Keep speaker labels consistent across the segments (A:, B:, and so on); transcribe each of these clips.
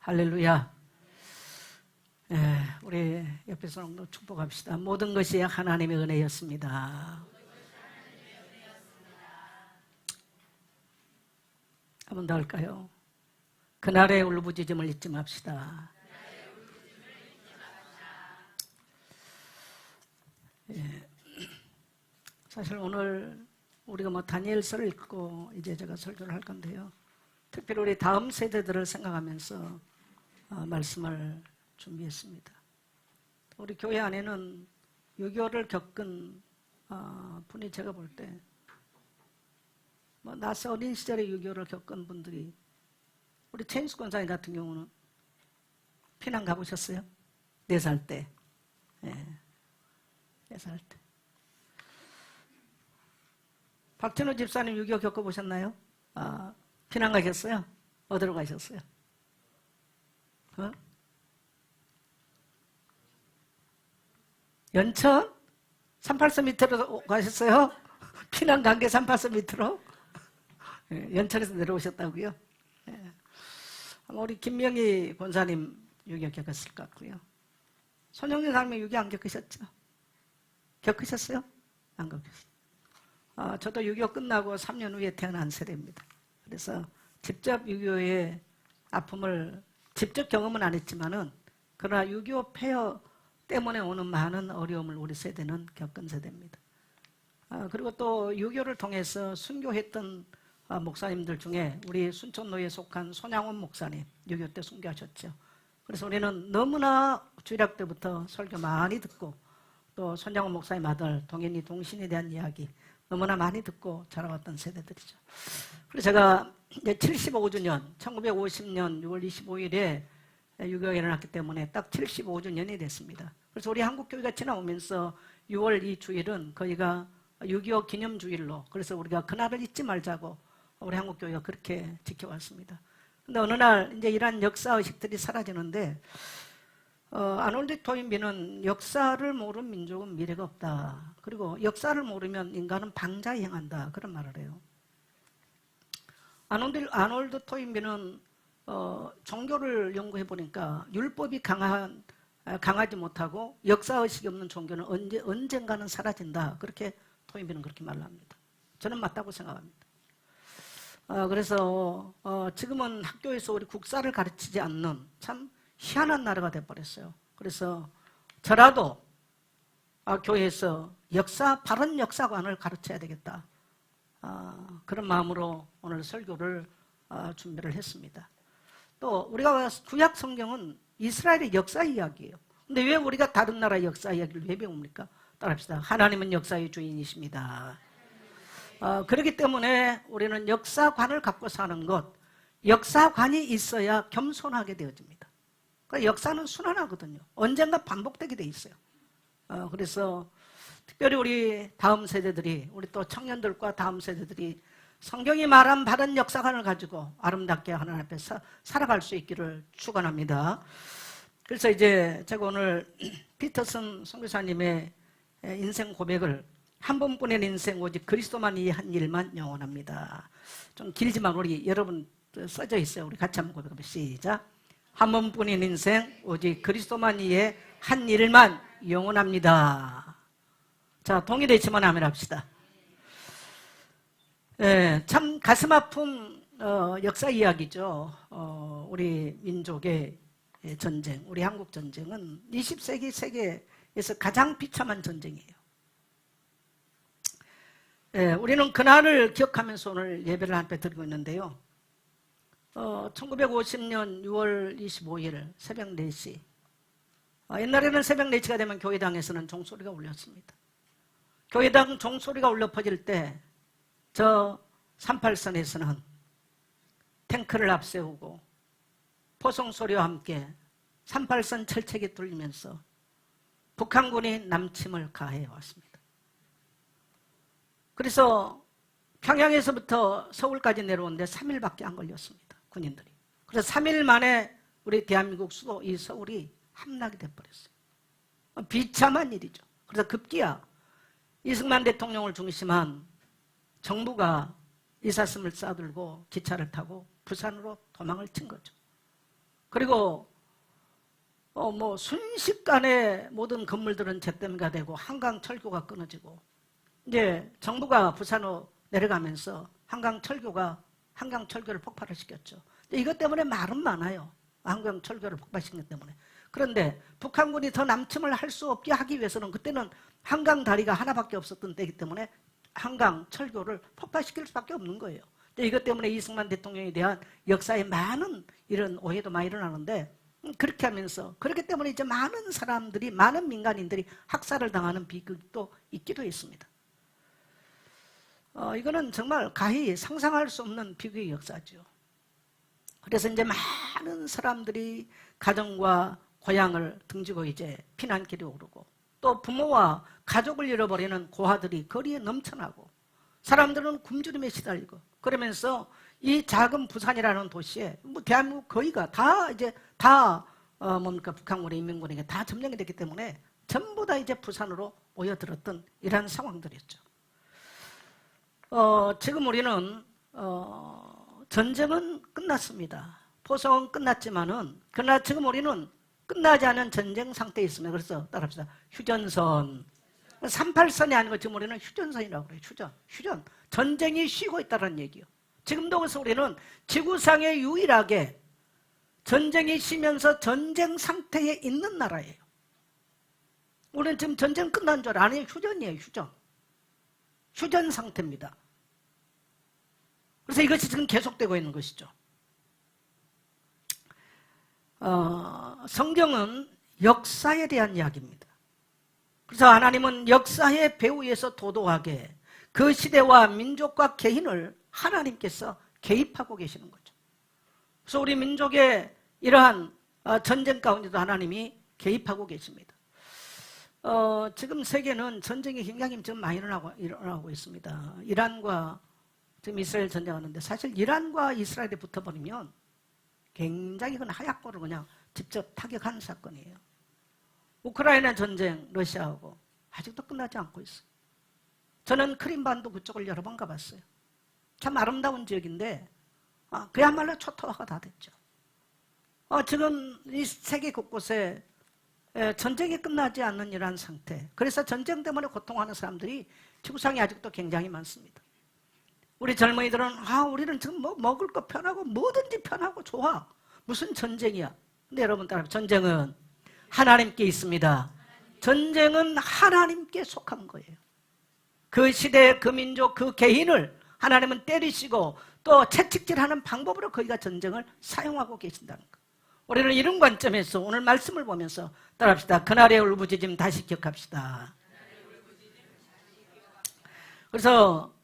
A: 할렐루야. 예, 우리 옆에 사람도 축복합시다. 모든 것이 하나님의 은혜였습니다. 한 번 더 할까요? 그날의 울부짖음을 잊지 맙시다. 예, 사실 오늘 우리가 다니엘서를 읽고 이제 제가 설교를 할 건데요. 특별히 우리 다음 세대들을 생각하면서 말씀을 준비했습니다. 우리 교회 안에는 유교를 겪은 분이 제가 볼 때 나서 어린 시절에 유교를 겪은 분들이 우리 최인수 권사님 같은 경우는 피난 가보셨어요? 4살 때. 예, 4살 때. 박진호 집사님 유교 겪어보셨나요? 피난 가셨어요? 어디로 가셨어요? 연천? 38선 밑으로 가셨어요? 피난 간 게 38선 밑으로? 연천에서 내려오셨다고요? 우리 김명희 권사님 유교 겪었을 것 같고요. 손영진 사람이 유교 안 겪으셨죠? 겪으셨어요? 안 겪으셨어요? 저도 유교 끝나고 3년 후에 태어난 세대입니다. 그래서 직접 유교의 아픔을 직접 경험은 안 했지만은 그러나 유교 폐허 때문에 오는 많은 어려움을 우리 세대는 겪은 세대입니다. 그리고 또 유교를 통해서 순교했던 목사님들 중에 우리 순천로에 속한 손양원 목사님 유교 때 순교하셨죠. 그래서 우리는 너무나 주일학 때부터 설교 많이 듣고 또 손양원 목사님 아들 동현이 동신에 대한 이야기 너무나 많이 듣고 자라왔던 세대들이죠. 그래서 제가 이제 75주년 1950년 6월 25일에 유교가 일어났기 때문에 딱 75주년이 됐습니다. 그래서 우리 한국교회가 지나오면서 6월 이 주일은 거기가 6.25 기념주일로 그래서 우리가 그날을 잊지 말자고 우리 한국교회가 그렇게 지켜왔습니다. 근데 어느 날 이제 이러한 역사의식들이 사라지는데 아놀드 토인비는 역사를 모르는 민족은 미래가 없다. 그리고 역사를 모르면 인간은 방자에 행한다. 그런 말을 해요. 아놀드 토인비는 종교를 연구해 보니까 율법이 강하지 못하고 역사의식이 없는 종교는 언젠가는 사라진다. 그렇게 토인비는 그렇게 말을 합니다. 저는 맞다고 생각합니다. 그래서 지금은 학교에서 우리 국사를 가르치지 않는 참 희한한 나라가 돼버렸어요. 그래서 저라도 교회에서 바른 역사관을 가르쳐야 되겠다. 그런 마음으로 오늘 설교를 준비를 했습니다. 또 우리가 구약 성경은 이스라엘의 역사 이야기예요. 근데 왜 우리가 다른 나라의 역사 이야기를 왜 배웁니까? 따라합시다. 하나님은 역사의 주인이십니다. 그렇기 때문에 우리는 역사관을 갖고 사는 것, 역사관이 있어야 겸손하게 되어집니다. 그러니까 역사는 순환하거든요. 언젠가 반복되게 돼 있어요. 그래서 특별히 우리 다음 세대들이, 우리 또 청년들과 다음 세대들이 성경이 말한 바른 역사관을 가지고 아름답게 하나님 앞에 살아갈 수 있기를 축원합니다. 그래서 이제 제가 오늘 피터슨 선교사님의 인생 고백을 한 번뿐인 인생 오직 그리스도만 위해 한 일만 영원합니다. 좀 길지만 우리 여러분 써져 있어요. 우리 같이 한번 고백합니다. 시작. 한 번뿐인 인생 오직 그리스도만 위해 한 일만 영원합니다. 자, 동의되지만 아멘 합시다. 참 가슴 아픈 역사 이야기죠. 우리 민족의 전쟁, 우리 한국 전쟁은 20세기 세계에서 가장 비참한 전쟁이에요. 우리는 그날을 기억하면서 오늘 예배를 한때 드리고 있는데요. 1950년 6월 25일 새벽 4시. 옛날에는 새벽 4시가 되면 교회당에서는 종소리가 울렸습니다. 교회당 종소리가 울려 퍼질 때 저 38선에서는 탱크를 앞세우고 포송소리와 함께 38선 철책이 뚫리면서 북한군이 남침을 가해 왔습니다. 그래서 평양에서부터 서울까지 내려오는데 3일밖에 안 걸렸습니다. 군인들이. 그래서 3일 만에 우리 대한민국 수도 이 서울이 함락이 돼버렸어요. 비참한 일이죠. 그래서 급기야 이승만 대통령을 중심한 정부가 이삿짐을 싸들고 기차를 타고 부산으로 도망을 친 거죠. 그리고 뭐 순식간에 모든 건물들은 잿더미가 되고 한강 철교가 끊어지고 이제 정부가 부산으로 내려가면서 한강 철교를 폭발을 시켰죠. 이것 때문에 말은 많아요. 한강 철교를 폭발시킨 것 때문에. 그런데 북한군이 더 남침을 할 수 없게 하기 위해서는 그때는 한강 다리가 하나밖에 없었던 때이기 때문에 한강 철교를 폭발시킬 수밖에 없는 거예요. 이것 때문에 이승만 대통령에 대한 역사에 많은 이런 오해도 많이 일어나는데 그렇게 하면서 그렇기 때문에 이제 많은 사람들이 많은 민간인들이 학살을 당하는 비극도 있기도 했습니다. 이거는 정말 가히 상상할 수 없는 비극의 역사죠. 그래서 이제 많은 사람들이 가정과 고향을 등지고 이제 피난길에 오르고 또 부모와 가족을 잃어버리는 고아들이 거리에 넘쳐나고 사람들은 굶주림에 시달리고 그러면서 이 작은 부산이라는 도시에 뭐 대한민국 거의가 다 이제 뭡니까 북한군의 인민군에게 다 점령이 됐기 때문에 전부 다 이제 부산으로 모여들었던 이런 상황들이었죠. 지금 우리는 전쟁은 끝났습니다. 포성은 끝났지만은 그러나 지금 우리는 끝나지 않은 전쟁 상태에 있습니다. 그래서 따라합시다. 휴전선. 38선이 아니고 지금 우리는 휴전선이라고 그래요. 휴전. 전쟁이 쉬고 있다는 얘기예요. 지금도 그래서 우리는 지구상에 유일하게 전쟁이 쉬면서 전쟁 상태에 있는 나라예요. 우리는 지금 전쟁 끝난 줄 아니에요. 휴전이에요. 휴전 상태입니다. 그래서 이것이 지금 계속되고 있는 것이죠. 성경은 역사에 대한 이야기입니다. 그래서 하나님은 역사의 배후에서 도도하게 그 시대와 민족과 개인을 하나님께서 개입하고 계시는 거죠. 그래서 우리 민족의 이러한 전쟁 가운데도 하나님이 개입하고 계십니다. 지금 세계는 전쟁이 굉장히 좀 많이 일어나고 있습니다. 이란과 지금 이스라엘 전쟁하는데 사실 이란과 이스라엘이 붙어버리면 굉장히 그건 하얗고를 그냥 직접 타격하는 사건이에요. 우크라이나 전쟁 러시아하고 아직도 끝나지 않고 있어요. 저는 크림반도 그쪽을 여러 번 가봤어요. 참 아름다운 지역인데 그야말로 초토화가 다 됐죠. 지금 이 세계 곳곳에 전쟁이 끝나지 않는 이러한 상태. 그래서 전쟁 때문에 고통하는 사람들이 지구상에 아직도 굉장히 많습니다. 우리 젊은이들은 우리는 지금 뭐 먹을 거 편하고 뭐든지 편하고 좋아. 무슨 전쟁이야. 근데 여러분 따라 전쟁은 하나님께 있습니다. 전쟁은 하나님께 속한 거예요. 그 시대, 그 민족, 그 개인을 하나님은 때리시고 또 채찍질하는 방법으로 거기가 전쟁을 사용하고 계신다는 거. 우리는 이런 관점에서 오늘 말씀을 보면서 따라합시다. 그날의 울부짖음 다시 기억합시다. 그래서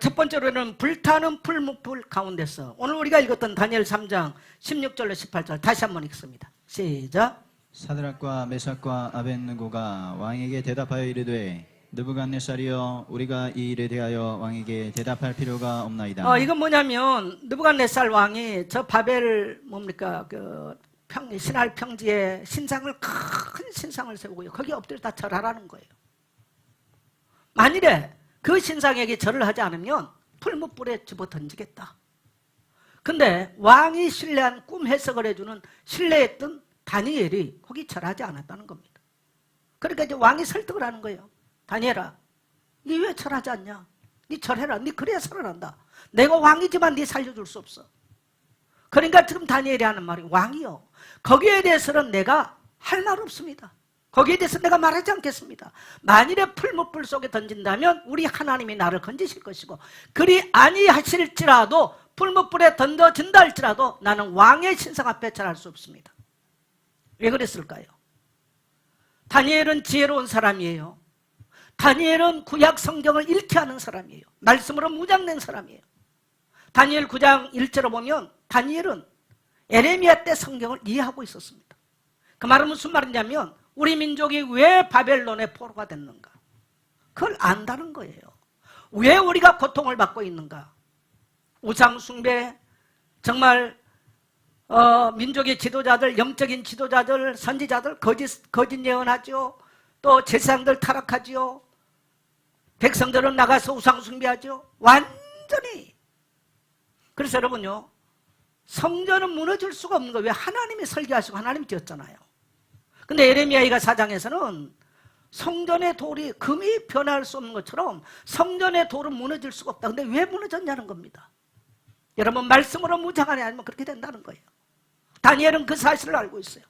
A: 첫 번째로는 불타는 풀무불 가운데서 오늘 우리가 읽었던 다니엘 3장 16절로 18절 다시 한번 읽습니다. 시작.
B: 사드락과 메삭과 아벳느고가 왕에게 대답하여 이르되 느부갓네살이여 우리가 이 일에 대하여 왕에게 대답할 필요가 없나이다.
A: 이건 뭐냐면 느부갓네살 왕이 저 바벨 뭡니까 그 신할 평지에 신상을 큰 신상을 세우고요. 거기 엎드려 다 절하라는 거예요. 만일에 그 신상에게 절을 하지 않으면 풀무불에 집어 던지겠다. 근데 왕이 신뢰한 꿈 해석을 해주는 신뢰했던 다니엘이 거기 절하지 않았다는 겁니다. 그러니까 이제 왕이 설득을 하는 거예요. 다니엘아, 니 왜 절하지 않냐? 니 절해라. 니 그래야 살아난다. 내가 왕이지만 니 살려줄 수 없어. 그러니까 지금 다니엘이 하는 말이 왕이요. 거기에 대해서는 내가 할 말 없습니다. 거기에 대해서 내가 말하지 않겠습니다. 만일에 풀무불 속에 던진다면 우리 하나님이 나를 건지실 것이고 그리 아니하실지라도 풀무불에 던져진다 할지라도 나는 왕의 신상 앞에 절할 수 없습니다. 왜 그랬을까요? 다니엘은 지혜로운 사람이에요. 다니엘은 구약 성경을 읽게 하는 사람이에요. 말씀으로 무장된 사람이에요. 다니엘 9장 1절을 보면 다니엘은 에레미야 때 성경을 이해하고 있었습니다. 그 말은 무슨 말이냐면 우리 민족이 왜 바벨론의 포로가 됐는가? 그걸 안다는 거예요. 왜 우리가 고통을 받고 있는가? 우상 숭배, 정말 민족의 지도자들, 영적인 지도자들, 선지자들 거짓 예언하죠. 또 제사장들 타락하죠. 백성들은 나가서 우상 숭배하죠. 완전히. 그래서 여러분요, 성전은 무너질 수가 없는 거예요. 왜? 하나님이 설계하시고 하나님이 지었잖아요. 근데 에레미야가 4장에서는 성전의 돌이 금이 변할 수 없는 것처럼 성전의 돌은 무너질 수가 없다. 근데 왜 무너졌냐는 겁니다. 여러분, 말씀으로 무장하냐 아니면 그렇게 된다는 거예요. 다니엘은 그 사실을 알고 있어요.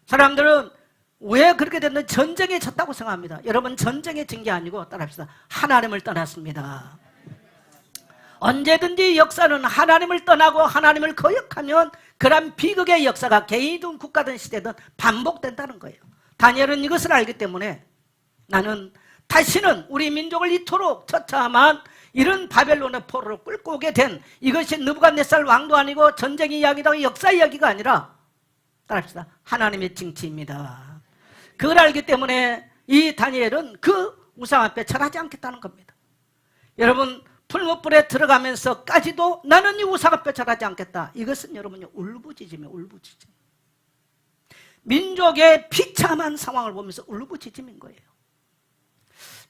A: 사람들은 왜 그렇게 됐는지 전쟁에 졌다고 생각합니다. 여러분, 전쟁에 진 게 아니고 따라합시다. 하나님을 떠났습니다. 언제든지 역사는 하나님을 떠나고 하나님을 거역하면 그런 비극의 역사가 개인이든 국가든 시대든 반복된다는 거예요. 다니엘은 이것을 알기 때문에 나는 다시는 우리 민족을 이토록 처참한 이런 바벨론의 포로로 끌고 오게 된 이것이 느부갓네살 왕도 아니고 전쟁 이야기다 역사 이야기가 아니라 따라합시다. 하나님의 징치입니다. 그걸 알기 때문에 이 다니엘은 그 우상 앞에 절하지 않겠다는 겁니다. 여러분, 풀무불에 들어가면서까지도 나는 이 우상 앞에 절하지 않겠다. 이것은 여러분이 울부짖음이에요. 울부짖음. 민족의 비참한 상황을 보면서 울부짖음인 거예요.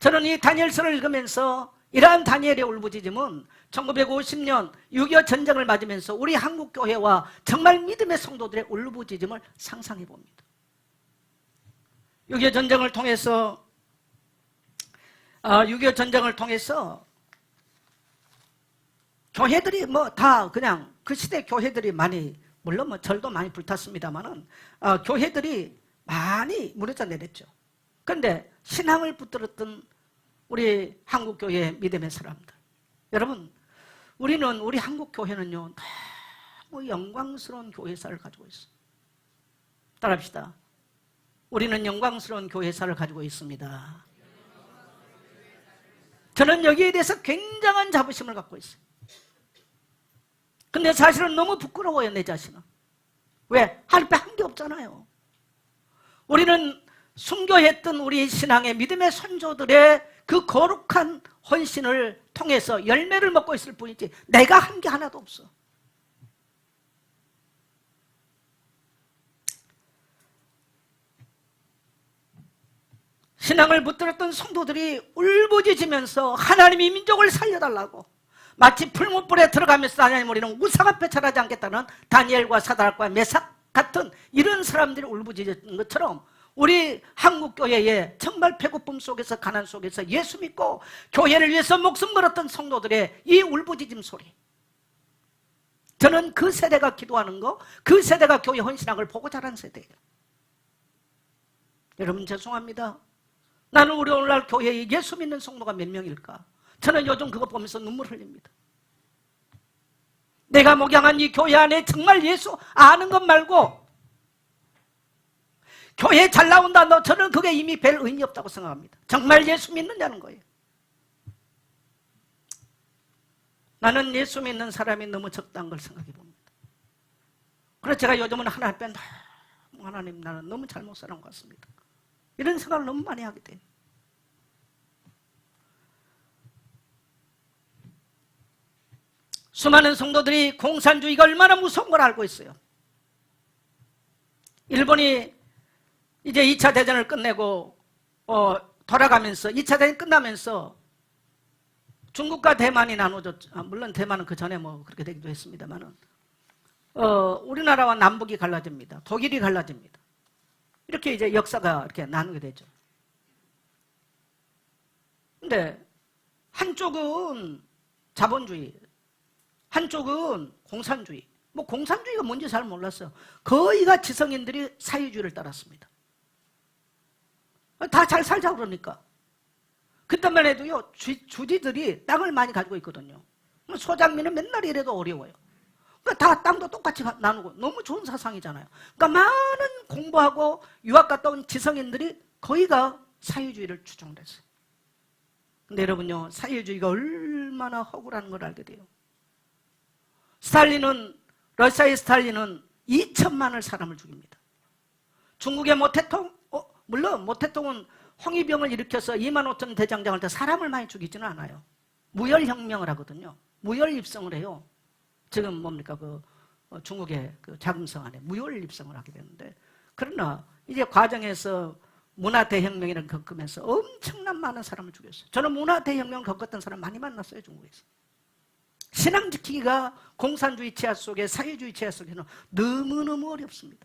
A: 저는 이 다니엘서를 읽으면서 이러한 다니엘의 울부짖음은 1950년 6.25 전쟁을 맞으면서 우리 한국교회와 정말 믿음의 성도들의 울부짖음을 상상해 봅니다. 6.25 전쟁을 통해서 6.25 전쟁을 통해서 교회들이 뭐 다 그냥 그 시대 교회들이 많이, 물론 뭐 절도 많이 불탔습니다만은 교회들이 많이 무너져 내렸죠. 그런데 신앙을 붙들었던 우리 한국교회의 믿음의 사람들, 여러분, 우리 한국교회는요 너무 영광스러운 교회사를 가지고 있어요. 따라합시다. 우리는 영광스러운 교회사를 가지고 있습니다. 저는 여기에 대해서 굉장한 자부심을 갖고 있어요. 근데 사실은 너무 부끄러워요, 내 자신은. 왜? 한 게 없잖아요. 우리는 순교했던 우리 신앙의 믿음의 선조들의 그 거룩한 헌신을 통해서 열매를 먹고 있을 뿐이지 내가 한 게 하나도 없어. 신앙을 붙들었던 성도들이 울부짖으면서 하나님이 민족을 살려달라고, 마치 풀무불에 들어가면서 하나님 우리는 우상 앞에 절하지 않겠다는 다니엘과 사드락과 메삭 같은 이런 사람들이 울부짖는 것처럼 우리 한국교회에 정말 배고픔 속에서 가난 속에서 예수 믿고 교회를 위해서 목숨 걸었던 성도들의 이 울부짖음 소리, 저는 그 세대가 기도하는 거, 그 세대가 교회 헌신한 걸 보고 자란 세대예요. 여러분, 죄송합니다. 나는 우리 오늘날 교회에 예수 믿는 성도가 몇 명일까? 저는 요즘 그거 보면서 눈물 흘립니다. 내가 목양한 이 교회 안에 정말 예수 아는 것 말고 교회 잘 나온다, 저는 그게 이미 별 의미 없다고 생각합니다. 정말 예수 믿느냐는 거예요. 나는 예수 믿는 사람이 너무 적다는 걸 생각해 봅니다. 그래서 제가 요즘은 하나님 앞에 하나님, 나는 너무 잘못 살아온 것 같습니다. 이런 생각을 너무 많이 하게 돼요. 수많은 성도들이 공산주의가 얼마나 무서운 걸 알고 있어요. 일본이 이제 2차 대전을 끝내고 돌아가면서 2차 대전 끝나면서 중국과 대만이 나눠졌죠. 물론 대만은 그 전에 뭐 그렇게 되기도 했습니다만은 우리나라와 남북이 갈라집니다. 독일이 갈라집니다. 이렇게 이제 역사가 이렇게 나누게 되죠. 근데 한쪽은 자본주의, 한쪽은 공산주의. 뭐 공산주의가 뭔지 잘 몰랐어요. 거의가 지성인들이 사회주의를 따랐습니다. 다 잘 살자 그러니까. 그때만 해도요, 주지들이 땅을 많이 가지고 있거든요. 소장민은 맨날 이래도 어려워요. 그러니까 다 땅도 똑같이 나누고 너무 좋은 사상이잖아요. 그러니까 많은 공부하고 유학 갔다 온 지성인들이 거의가 사회주의를 추종을 했어요. 근데 여러분요, 사회주의가 얼마나 허구라는 걸 알게 돼요. 러시아의 스탈린은 2천만을 사람을 죽입니다. 중국의 모태통, 물론 모태통은 홍위병을 일으켜서 2만 5천 대장장을 때 사람을 많이 죽이지는 않아요. 무혈혁명을 하거든요. 무혈입성을 해요. 지금 뭡니까, 중국의 그 자금성 안에 무혈입성을 하게 되는데, 그러나 이제 과정에서 문화대혁명이라는 걸 겪으면서 엄청난 많은 사람을 죽였어요. 저는 문화대혁명을 겪었던 사람 많이 만났어요, 중국에서. 신앙 지키기가 공산주의 체화 속에, 사회주의 체화 속에는 너무너무 어렵습니다.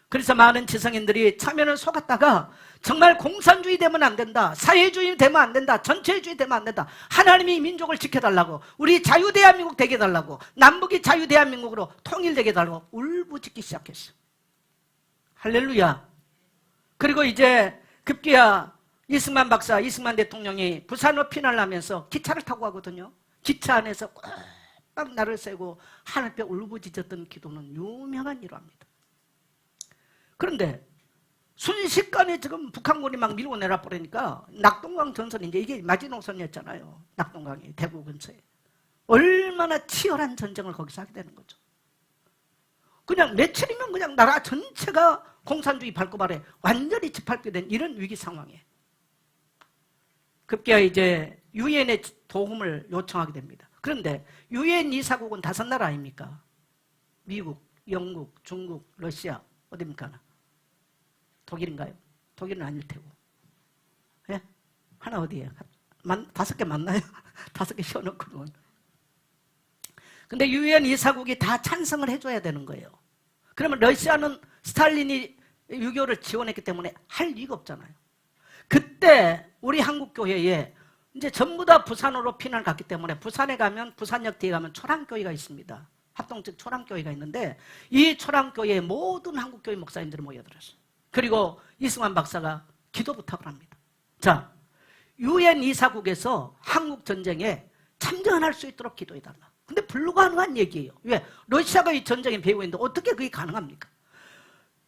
A: 그래서 많은 지성인들이 참여를 속았다가 정말 공산주의 되면 안 된다, 사회주의 되면 안 된다, 전체주의 되면 안 된다, 하나님이 민족을 지켜달라고, 우리 자유대한민국 되게 해달라고, 남북이 자유대한민국으로 통일되게 해달라고 울부짖기 시작했어요. 할렐루야. 그리고 이제 급기야 이승만 박사, 이승만 대통령이 부산으로 피난을 하면서 기차를 타고 가거든요. 기차 안에서 꽉 나를 세고 하늘벽 울부짖었던 기도는 유명한 일화입니다. 그런데 순식간에 지금 북한군이 막 밀고 내려버리니까 낙동강 전선이 이제 이게 마지노선이었잖아요. 낙동강이 대구 근처에. 얼마나 치열한 전쟁을 거기서 하게 되는 거죠. 그냥 며칠이면 그냥 나라 전체가 공산주의 발급 아래 완전히 짓밟게 된 이런 위기 상황에 급기야 이제 유엔의 도움을 요청하게 됩니다. 그런데 유엔 이사국은 5나라 아닙니까? 미국, 영국, 중국, 러시아, 어디입니까? 독일인가요? 독일은 아닐 테고. 예? 하나 어디에요? 5개 맞나요? 5개 씌워놓고. 근데 유엔 이사국이 다 찬성을 해줘야 되는 거예요. 그러면 러시아는 스탈린이 유교를 지원했기 때문에 할 리가 없잖아요. 그때 우리 한국교회에 이제 전부 다 부산으로 피난을 갔기 때문에 부산에 가면, 부산역 뒤에 가면 초랑교회가 있습니다. 합동측 초랑교회가 있는데 이 초랑교회에 모든 한국교회 목사님들이 모여들었어요. 그리고 이승만 박사가 기도 부탁을 합니다. 자, 유엔 이사국에서 한국 전쟁에 참전할 수 있도록 기도해달라. 근데 불가능한 얘기예요. 왜? 러시아가 이 전쟁에 배후에 있는데 어떻게 그게 가능합니까?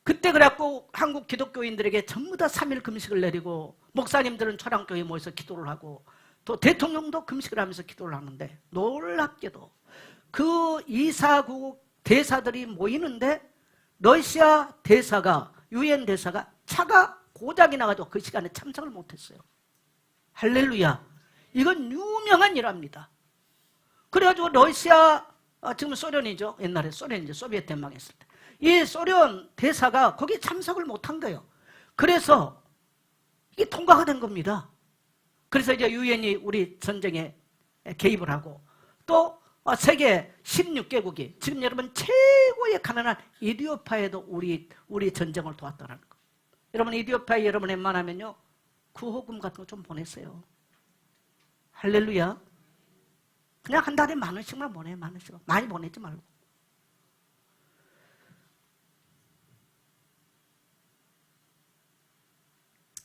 A: 그때 그래갖고 한국 기독교인들에게 전부 다 3일 금식을 내리고 목사님들은 초랑교회에 모여서 기도를 하고 또 대통령도 금식을 하면서 기도를 하는데 놀랍게도 그 이사국 대사들이 모이는데 러시아 대사가, 유엔 대사가 차가 고장이 나가지고 그 시간에 참석을 못했어요. 할렐루야. 이건 유명한 일화입니다. 그래가지고 러시아, 지금 소련이죠. 옛날에 소련이죠. 소비에트 연맹했을 때. 이 소련 대사가 거기에 참석을 못한 거예요. 그래서 이게 통과가 된 겁니다. 그래서 이제 유엔이 우리 전쟁에 개입을 하고 또 세계 16개국이 지금 여러분 최고의 가난한 이디오피아에도 우리 전쟁을 도왔다는 거. 여러분 이디오피아 여러분 웬만하면요 구호금 같은 거 좀 보냈어요. 할렐루야. 그냥 한 달에 10,000원씩만 보내. 10,000원씩. 많이 보내지 말고.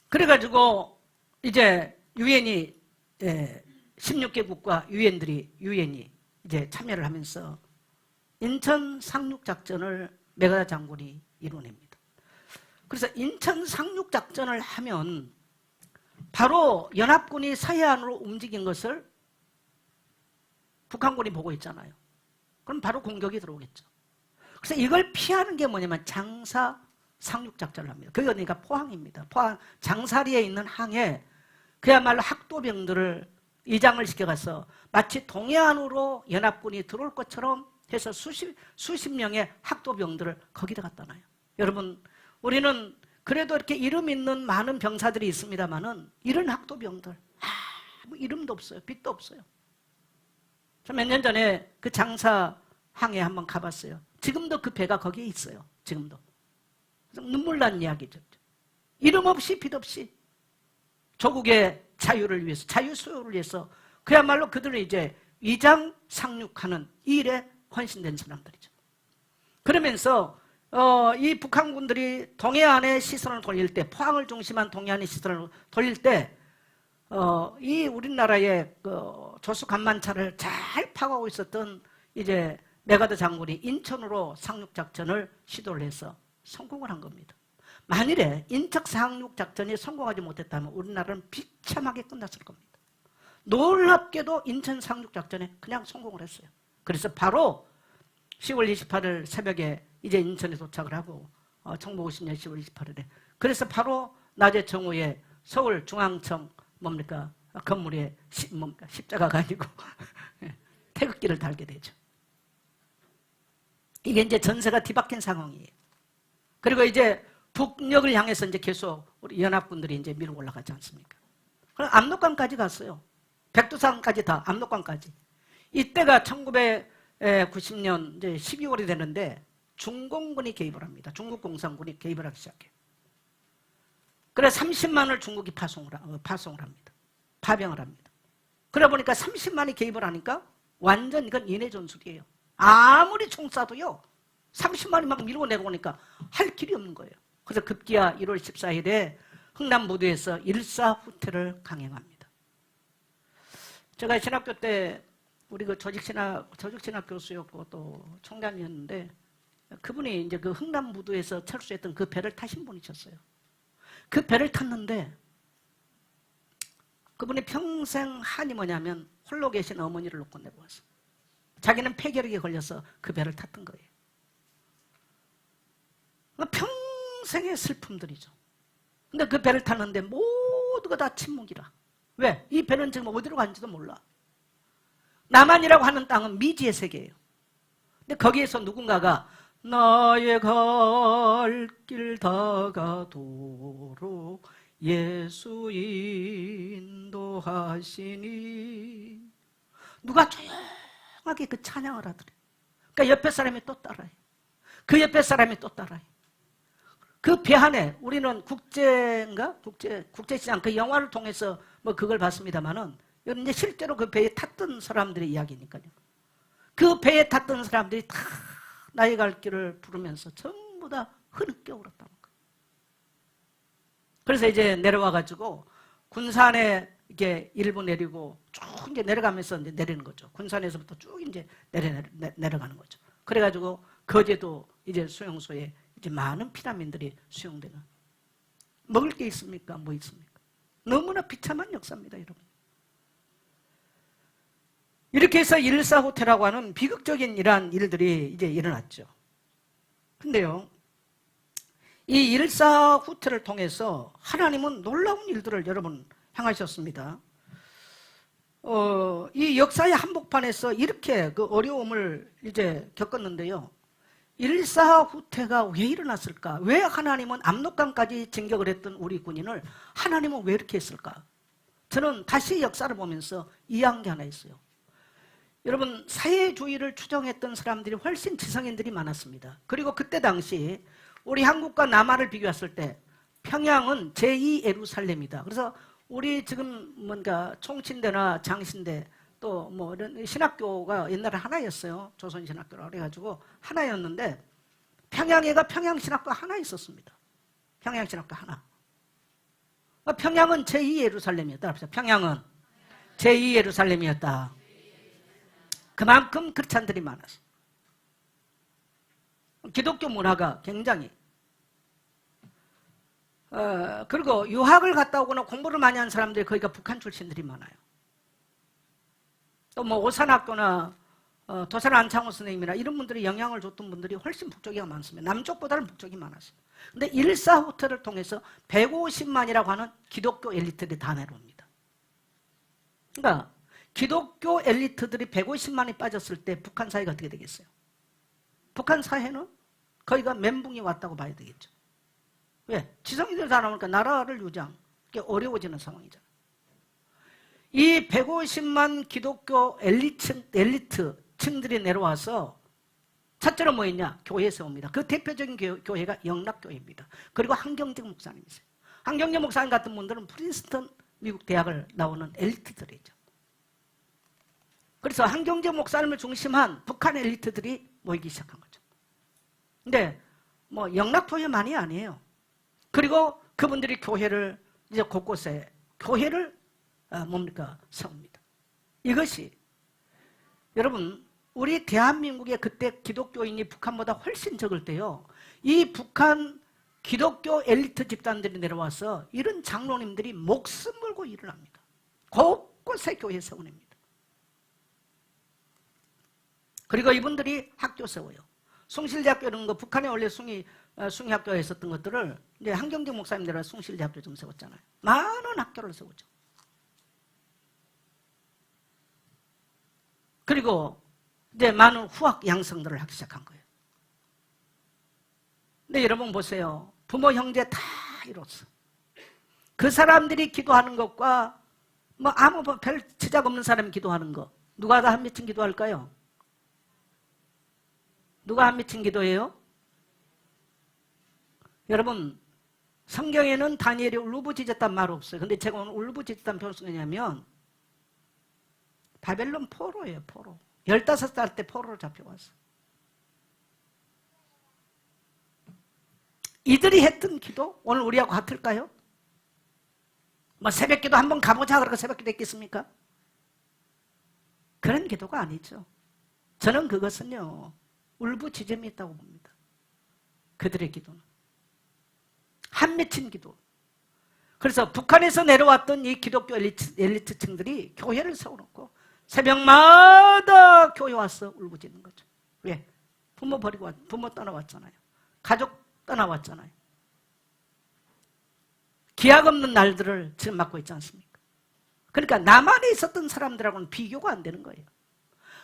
A: 그래가지고 이제 유엔이 16개국과 유엔이 이제 참여를 하면서 인천 상륙작전을 메가다 장군이 이뤄냅니다. 그래서 인천 상륙작전을 하면 바로 연합군이 서해안으로 움직인 것을 북한군이 보고 있잖아요. 그럼 바로 공격이 들어오겠죠. 그래서 이걸 피하는 게 뭐냐면 장사 상륙작전을 합니다. 그게 그러니까 포항입니다. 포항 장사리에 있는 항에 그야말로 학도병들을 이장을 시켜가서 마치 동해안으로 연합군이 들어올 것처럼 해서 수십 명의 학도병들을 거기다 갖다 놔요. 여러분 우리는 그래도 이렇게 이름 있는 많은 병사들이 있습니다만은 이런 학도병들 아무 이름도 없어요. 빛도 없어요. 저 몇 년 전에 그 장사항에 한번 가봤어요. 지금도 그 배가 거기에 있어요. 지금도. 눈물 난 이야기죠. 이름 없이 빛 없이 조국의 자유를 위해서, 자유 수호를 위해서 그야말로 그들은 이제 위장 상륙하는 이 일에 헌신된 사람들이죠. 그러면서 이 북한군들이 동해안에 시선을 돌릴 때, 포항을 중심한 동해안의 시선을 돌릴 때 이 우리나라의 조수 간만차를 잘 파고하고 있었던 이제 메가더 장군이 인천으로 상륙작전을 시도를 해서 성공을 한 겁니다. 만일에 인천 상륙작전이 성공하지 못했다면 우리나라는 비참하게 끝났을 겁니다. 놀랍게도 인천 상륙작전에 그냥 성공을 했어요. 그래서 바로 10월 28일 새벽에 이제 인천에 도착을 하고 1950년 10월 28일에 그래서 바로 낮에 정오에 서울중앙청 뭡니까 건물에 십자가가 아니고 태극기를 달게 되죠. 이게 이제 전세가 뒤바뀐 상황이에요. 그리고 이제 북녘을 향해서 이제 계속 우리 연합군들이 이제 밀고 올라가지 않습니까? 그럼 압록강까지 갔어요. 백두산까지 다 압록강까지. 이때가 1990년 이제 12월이 되는데 중공군이 개입을 합니다. 중국 공산군이 개입을 하기 시작해요. 그래 30만을 중국이 파송을 합니다. 파병을 합니다. 그래 보니까 30만이 개입을 하니까 완전 이건 인해 전술이에요. 아무리 총 쏴도요 30만이 막 밀고 내려오니까 할 길이 없는 거예요. 그래서 급기야 1월 14일에 흥남무도에서 일사후퇴를 강행합니다. 제가 신학교 때 우리 그 조직신학 교수였고 또 총장이었는데 그분이 이제 그 흥남무도에서 철수했던 그 배를 타신 분이셨어요. 그 배를 탔는데 그분이 평생 한이 뭐냐면 홀로 계신 어머니를 놓고 내려왔어요. 자기는 폐결핵에 걸려서 그 배를 탔던 거예요. 평생의 슬픔들이죠. 근데 그 배를 탔는데 모두가 다 침묵이라. 왜? 이 배는 지금 어디로 간지도 몰라. 남한이라고 하는 땅은 미지의 세계예요. 근데 거기에서 누군가가 나의 갈 길 다가도록 예수 인도하시니 누가 조용하게 그 찬양을 하더래. 그러니까 옆에 사람이 또 따라해. 그 옆에 사람이 또 따라해. 그 배 안에 우리는 국제시장 그 영화를 통해서 뭐 그걸 봤습니다만은 이건 이제 실제로 그 배에 탔던 사람들의 이야기니까요. 그 배에 탔던 사람들이 다 나의 갈 길을 부르면서 전부 다 흐느껴 울었다는 거예요. 그래서 이제 내려와가지고 군산에 이렇게 일부 내리고 쭉 이제 내려가면서 이제 내리는 거죠. 군산에서부터 쭉 이제 내려가는 거죠. 그래가지고 거제도 이제 수용소에 이제 많은 피난민들이 수용되는. 먹을 게 있습니까? 뭐 있습니까? 너무나 비참한 역사입니다, 여러분. 이렇게 해서 일사후퇴라고 하는 비극적인 이러한 일들이 이제 일어났죠. 근데요, 이 일사후퇴를 통해서 하나님은 놀라운 일들을 여러분 행하셨습니다. 이 역사의 한복판에서 이렇게 그 어려움을 이제 겪었는데요. 일사후퇴가 왜 일어났을까? 왜 하나님은 압록강까지 진격을 했던 우리 군인을 하나님은 왜 이렇게 했을까? 저는 다시 역사를 보면서 이해한 게 하나 있어요. 여러분, 사회주의를 추종했던 사람들이 훨씬 지성인들이 많았습니다. 그리고 그때 당시 우리 한국과 남한을 비교했을 때 평양은 제2 예루살렘이다. 그래서 우리 지금 뭔가 총신대나 장신대 또 뭐 이런 신학교가 옛날에 하나였어요. 조선신학교라 그래가지고 하나였는데 평양에가 평양신학교 하나 있었습니다. 평양신학교 하나. 평양은 제2 예루살렘이었다. 평양은 제2 예루살렘이었다. 그만큼 크리스찬들이 많았어요. 기독교 문화가 굉장히 그리고 유학을 갔다 오거나 공부를 많이 한 사람들이 거기가 북한 출신들이 많아요. 또 뭐 오산학교나 도산 안창호 선생님이나 이런 분들이 영향을 줬던 분들이 훨씬 북쪽이가 많습니다. 남쪽보다는 북쪽이 많았어요. 근데 일사후퇴를 통해서 150만이라고 하는 기독교 엘리트들이 다 내려옵니다. 그러니까 기독교 엘리트들이 150만이 빠졌을 때 북한 사회가 어떻게 되겠어요? 북한 사회는 거기가 멘붕이 왔다고 봐야 되겠죠. 왜? 지성인들 다 나오니까 나라를 유지하기 어려워지는 상황이잖아요. 이 150만 기독교 엘리트층들이 내려와서 첫째로 뭐 있냐? 교회 세웁니다. 그 대표적인 교회가 영락교회입니다. 그리고 한경직 목사님이세요. 한경직 목사님 같은 분들은 프린스턴 미국 대학을 나오는 엘리트들이죠. 그래서 한경직 목사님을 중심한 북한 엘리트들이 모이기 시작한 거죠. 근데 뭐 영락교회만이 아니에요. 그리고 그분들이 교회를 이제 곳곳에 교회를 세웁니다. 이것이 여러분 우리 대한민국의 그때 기독교인이 북한보다 훨씬 적을 때요. 이 북한 기독교 엘리트 집단들이 내려와서 이런 장로님들이 목숨 걸고 일을 합니다. 곳곳에 교회 세워냅니다. 그리고 이분들이 학교 세워요. 숭실대학교 이런 거 북한에 원래 숭이학교에 있었던 것들을 이제 한경직 목사님 내려와 숭실대학교 좀 세웠잖아요. 많은 학교를 세우죠. 그리고 이제 많은 후학 양성들을 하기 시작한 거예요. 근데 여러분 보세요. 부모 형제 다 이뤘어. 그 사람들이 기도하는 것과 뭐 아무 별 지장 없는 사람이 기도하는 것 누가 다 한 미친 기도할까요? 누가 한 미친 기도예요? 여러분, 성경에는 다니엘이 울부짖었단 말 없어요. 근데 제가 오늘 울부짖었다는 표현이 뭐냐면 바벨론 포로예요. 포로. 15살 때 포로로 잡혀왔어. 이들이 했던 기도 오늘 우리하고 같을까요? 뭐 새벽기도 한번 가보자 그러고 새벽기도 했겠습니까? 그런 기도가 아니죠. 저는 그것은요 울부짖음이 있다고 봅니다. 그들의 기도는 한 맺힌 기도. 그래서 북한에서 내려왔던 이 기독교 엘리트층들이 교회를 세워놓고 새벽마다 교회 와서 울부짖는 거죠. 왜? 부모 버리고 부모 떠나왔잖아요. 가족 떠나왔잖아요. 기약 없는 날들을 지금 맞고 있지 않습니까? 그러니까 남한에 있었던 사람들하고는 비교가 안 되는 거예요.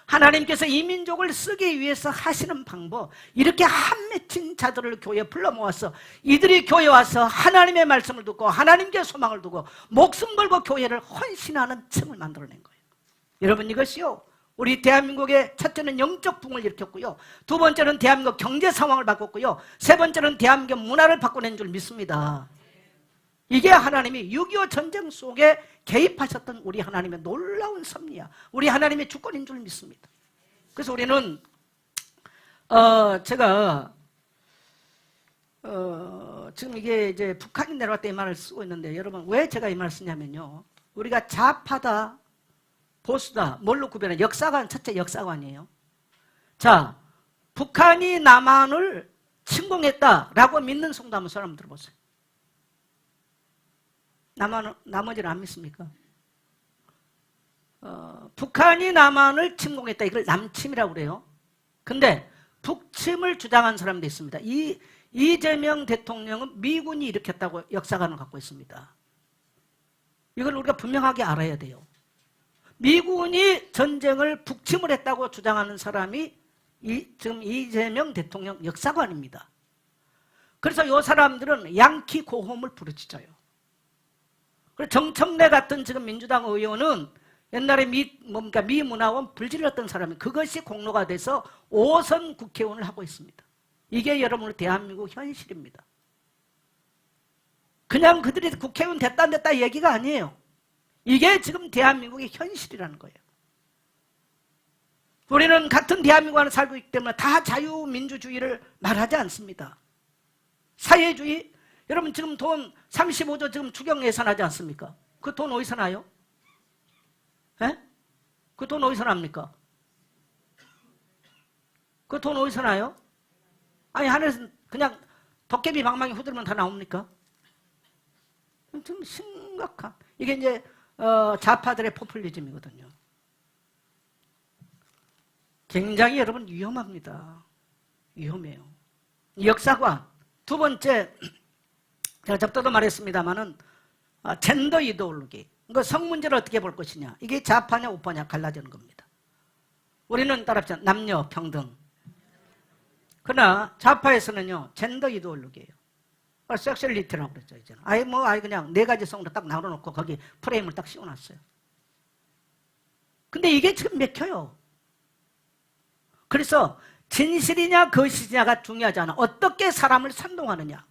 A: 하나님께서 이 민족을 쓰기 위해서 하시는 방법, 이렇게 한 맺힌 자들을 교회에 불러 모아서 이들이 교회에 와서 하나님의 말씀을 듣고 하나님께 소망을 두고 목숨 걸고 교회를 헌신하는 층을 만들어낸 거예요. 여러분, 이것이요 우리 대한민국의 첫째는 영적 붕을 일으켰고요, 두 번째는 대한민국 경제 상황을 바꿨고요, 세 번째는 대한민국 문화를 바꿔낸 줄 믿습니다. 이게 하나님이 6.25 전쟁 속에 개입하셨던 우리 하나님의 놀라운 섭리야. 우리 하나님의 주권인 줄 믿습니다. 그래서 우리는 제가 지금 이게 이제 북한이 내려왔다 이 말을 쓰고 있는데, 여러분 왜 제가 이 말을 쓰냐면요, 우리가 좌파다 보수다 뭘로 구별해? 역사관, 첫째 역사관이에요. 자, 북한이 남한을 침공했다라고 믿는 성도 한번 손 한번 들어보세요. 나머지는 안 믿습니까? 북한이 남한을 침공했다, 이걸 남침이라고 그래요. 근데 북침을 주장한 사람도 있습니다. 이재명 대통령은 미군이 일으켰다고 역사관을 갖고 있습니다. 이걸 우리가 분명하게 알아야 돼요. 미군이 전쟁을 북침을 했다고 주장하는 사람이 지금 이재명 대통령 역사관입니다. 그래서 이 사람들은 양키 고홈을 부르짖어요. 그리고 정청래 같은 지금 민주당 의원은 옛날에 미문화원 불질렀던 사람이 그것이 공로가 돼서 5선 국회의원을 하고 있습니다. 이게 여러분 우리 대한민국 현실입니다. 그냥 그들이 국회의원 됐다 안 됐다 얘기가 아니에요. 이게 지금 대한민국의 현실이라는 거예요. 우리는 같은 대한민국 안에 살고 있기 때문에 다 자유민주주의를 말하지 않습니다. 사회주의, 여러분 지금 돈 35조 지금 추경 예산하지 않습니까? 그 돈 어디서 나요? 예? 그 돈 어디서 납니까? 그 돈 어디서 나요? 아니 하늘에서 그냥 도깨비 방망이 후들면 다 나옵니까? 좀 심각한, 이게 이제 좌파들의 포퓰리즘이거든요. 굉장히 여러분 위험합니다. 위험해요. 역사관. 두 번째, 제가 접도도 말했습니다만은 젠더 이데올로기. 그 성문제를 어떻게 볼 것이냐. 이게 좌파냐 우파냐 갈라지는 겁니다. 우리는 따라합시다. 남녀 평등. 그러나 좌파에서는요 젠더 이데올로기예요. 섹슈얼리티라고 그랬죠. 이제는. 아예 그냥 네 가지 성으로 딱 나눠놓고 거기 프레임을 딱 씌워놨어요. 근데 이게 지금 맥혀요. 그래서 진실이냐 거짓이냐가 중요하지 않아. 어떻게 사람을 선동하느냐.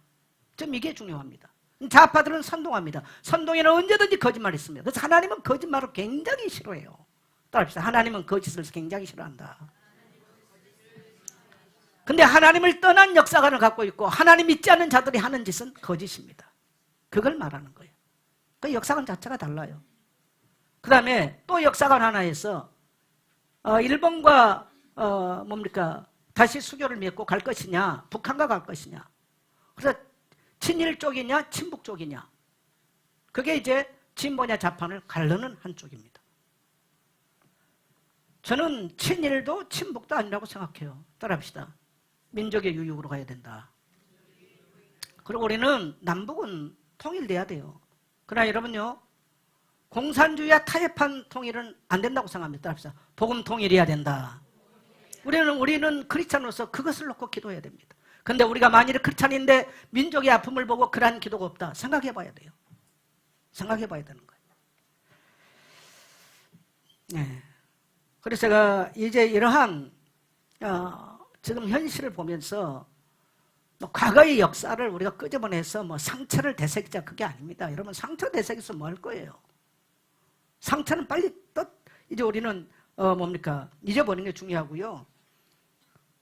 A: 좀 이게 중요합니다. 좌파들은 선동합니다. 선동에는 언제든지 거짓말이 있습니다. 그래서 하나님은 거짓말을 굉장히 싫어해요. 따라합시다. 하나님은 거짓을 굉장히 싫어한다. 근데 하나님을 떠난 역사관을 갖고 있고 하나님 믿지 않는 자들이 하는 짓은 거짓입니다. 그걸 말하는 거예요. 그 역사관 자체가 달라요. 그 다음에 또 역사관 하나에서 일본과 다시 수교를 맺고 갈 것이냐, 북한과 갈 것이냐. 그래서 친일 쪽이냐 친북 쪽이냐, 그게 이제 진보냐 좌파를 가르는 한쪽입니다. 저는 친일도 친북도 아니라고 생각해요. 따라합시다. 민족의 유익으로 가야 된다. 그리고 우리는 남북은 통일돼야 돼요. 그러나 여러분요, 공산주의와 타협한 통일은 안 된다고 생각합니다. 따라합시다. 복음 통일해야 된다. 우리는 크리스찬으로서 그것을 놓고 기도해야 됩니다. 근데 우리가 만일 크리스찬인데 민족의 아픔을 보고 그러한 기도가 없다, 생각해 봐야 돼요. 생각해 봐야 되는 거예요. 네. 그래서 제가 이제 이러한 지금 현실을 보면서 뭐 과거의 역사를 우리가 끄집어내서 뭐 상처를 되새기자, 그게 아닙니다. 여러분, 상처 되새겨서 뭐 할 거예요? 상처는 빨리 이제 우리는 잊어버리는 게 중요하고요.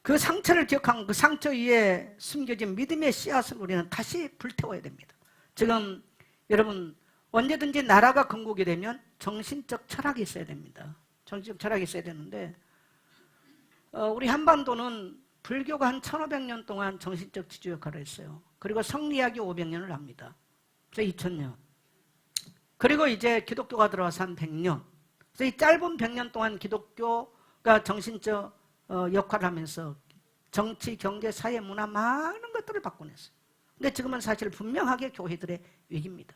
A: 그 상처를 기억한 그 상처 위에 숨겨진 믿음의 씨앗을 우리는 다시 불태워야 됩니다. 지금 여러분, 언제든지 나라가 건국이 되면 정신적 철학이 있어야 됩니다. 정신적 철학이 있어야 되는데, 우리 한반도는 불교가 한 1500년 동안 정신적 지주 역할을 했어요. 그리고 성리학이 500년을 합니다. 그래서 2000년. 그리고 이제 기독교가 들어와서 한 100년. 그래서 이 짧은 100년 동안 기독교가 정신적 역할을 하면서 정치, 경제, 사회, 문화 많은 것들을 바꿔냈어요. 근데 지금은 사실 분명하게 교회들의 위기입니다.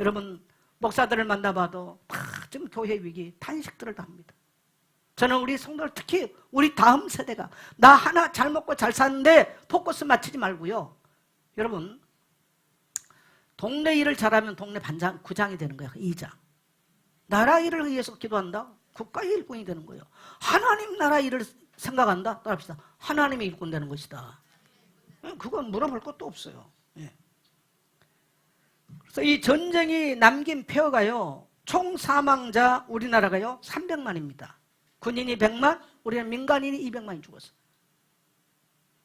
A: 여러분, 목사들을 만나봐도 지금 교회 위기, 탄식들을 다 합니다. 저는 우리 성도들, 특히 우리 다음 세대가 나 하나 잘 먹고 잘 사는데 포커스 맞추지 말고요. 여러분, 동네 일을 잘하면 동네 구장이 되는 거야. 2장. 나라 일을 위해서 기도한다? 국가의 일꾼이 되는 거예요. 하나님 나라 일을 생각한다? 따라합시다. 하나님의 일꾼 되는 것이다. 그건 물어볼 것도 없어요. 그래서 이 전쟁이 남긴 폐허가요, 총 사망자 우리나라가요 300만입니다. 군인이 100만, 우리는 민간인이 200만이 죽었어요.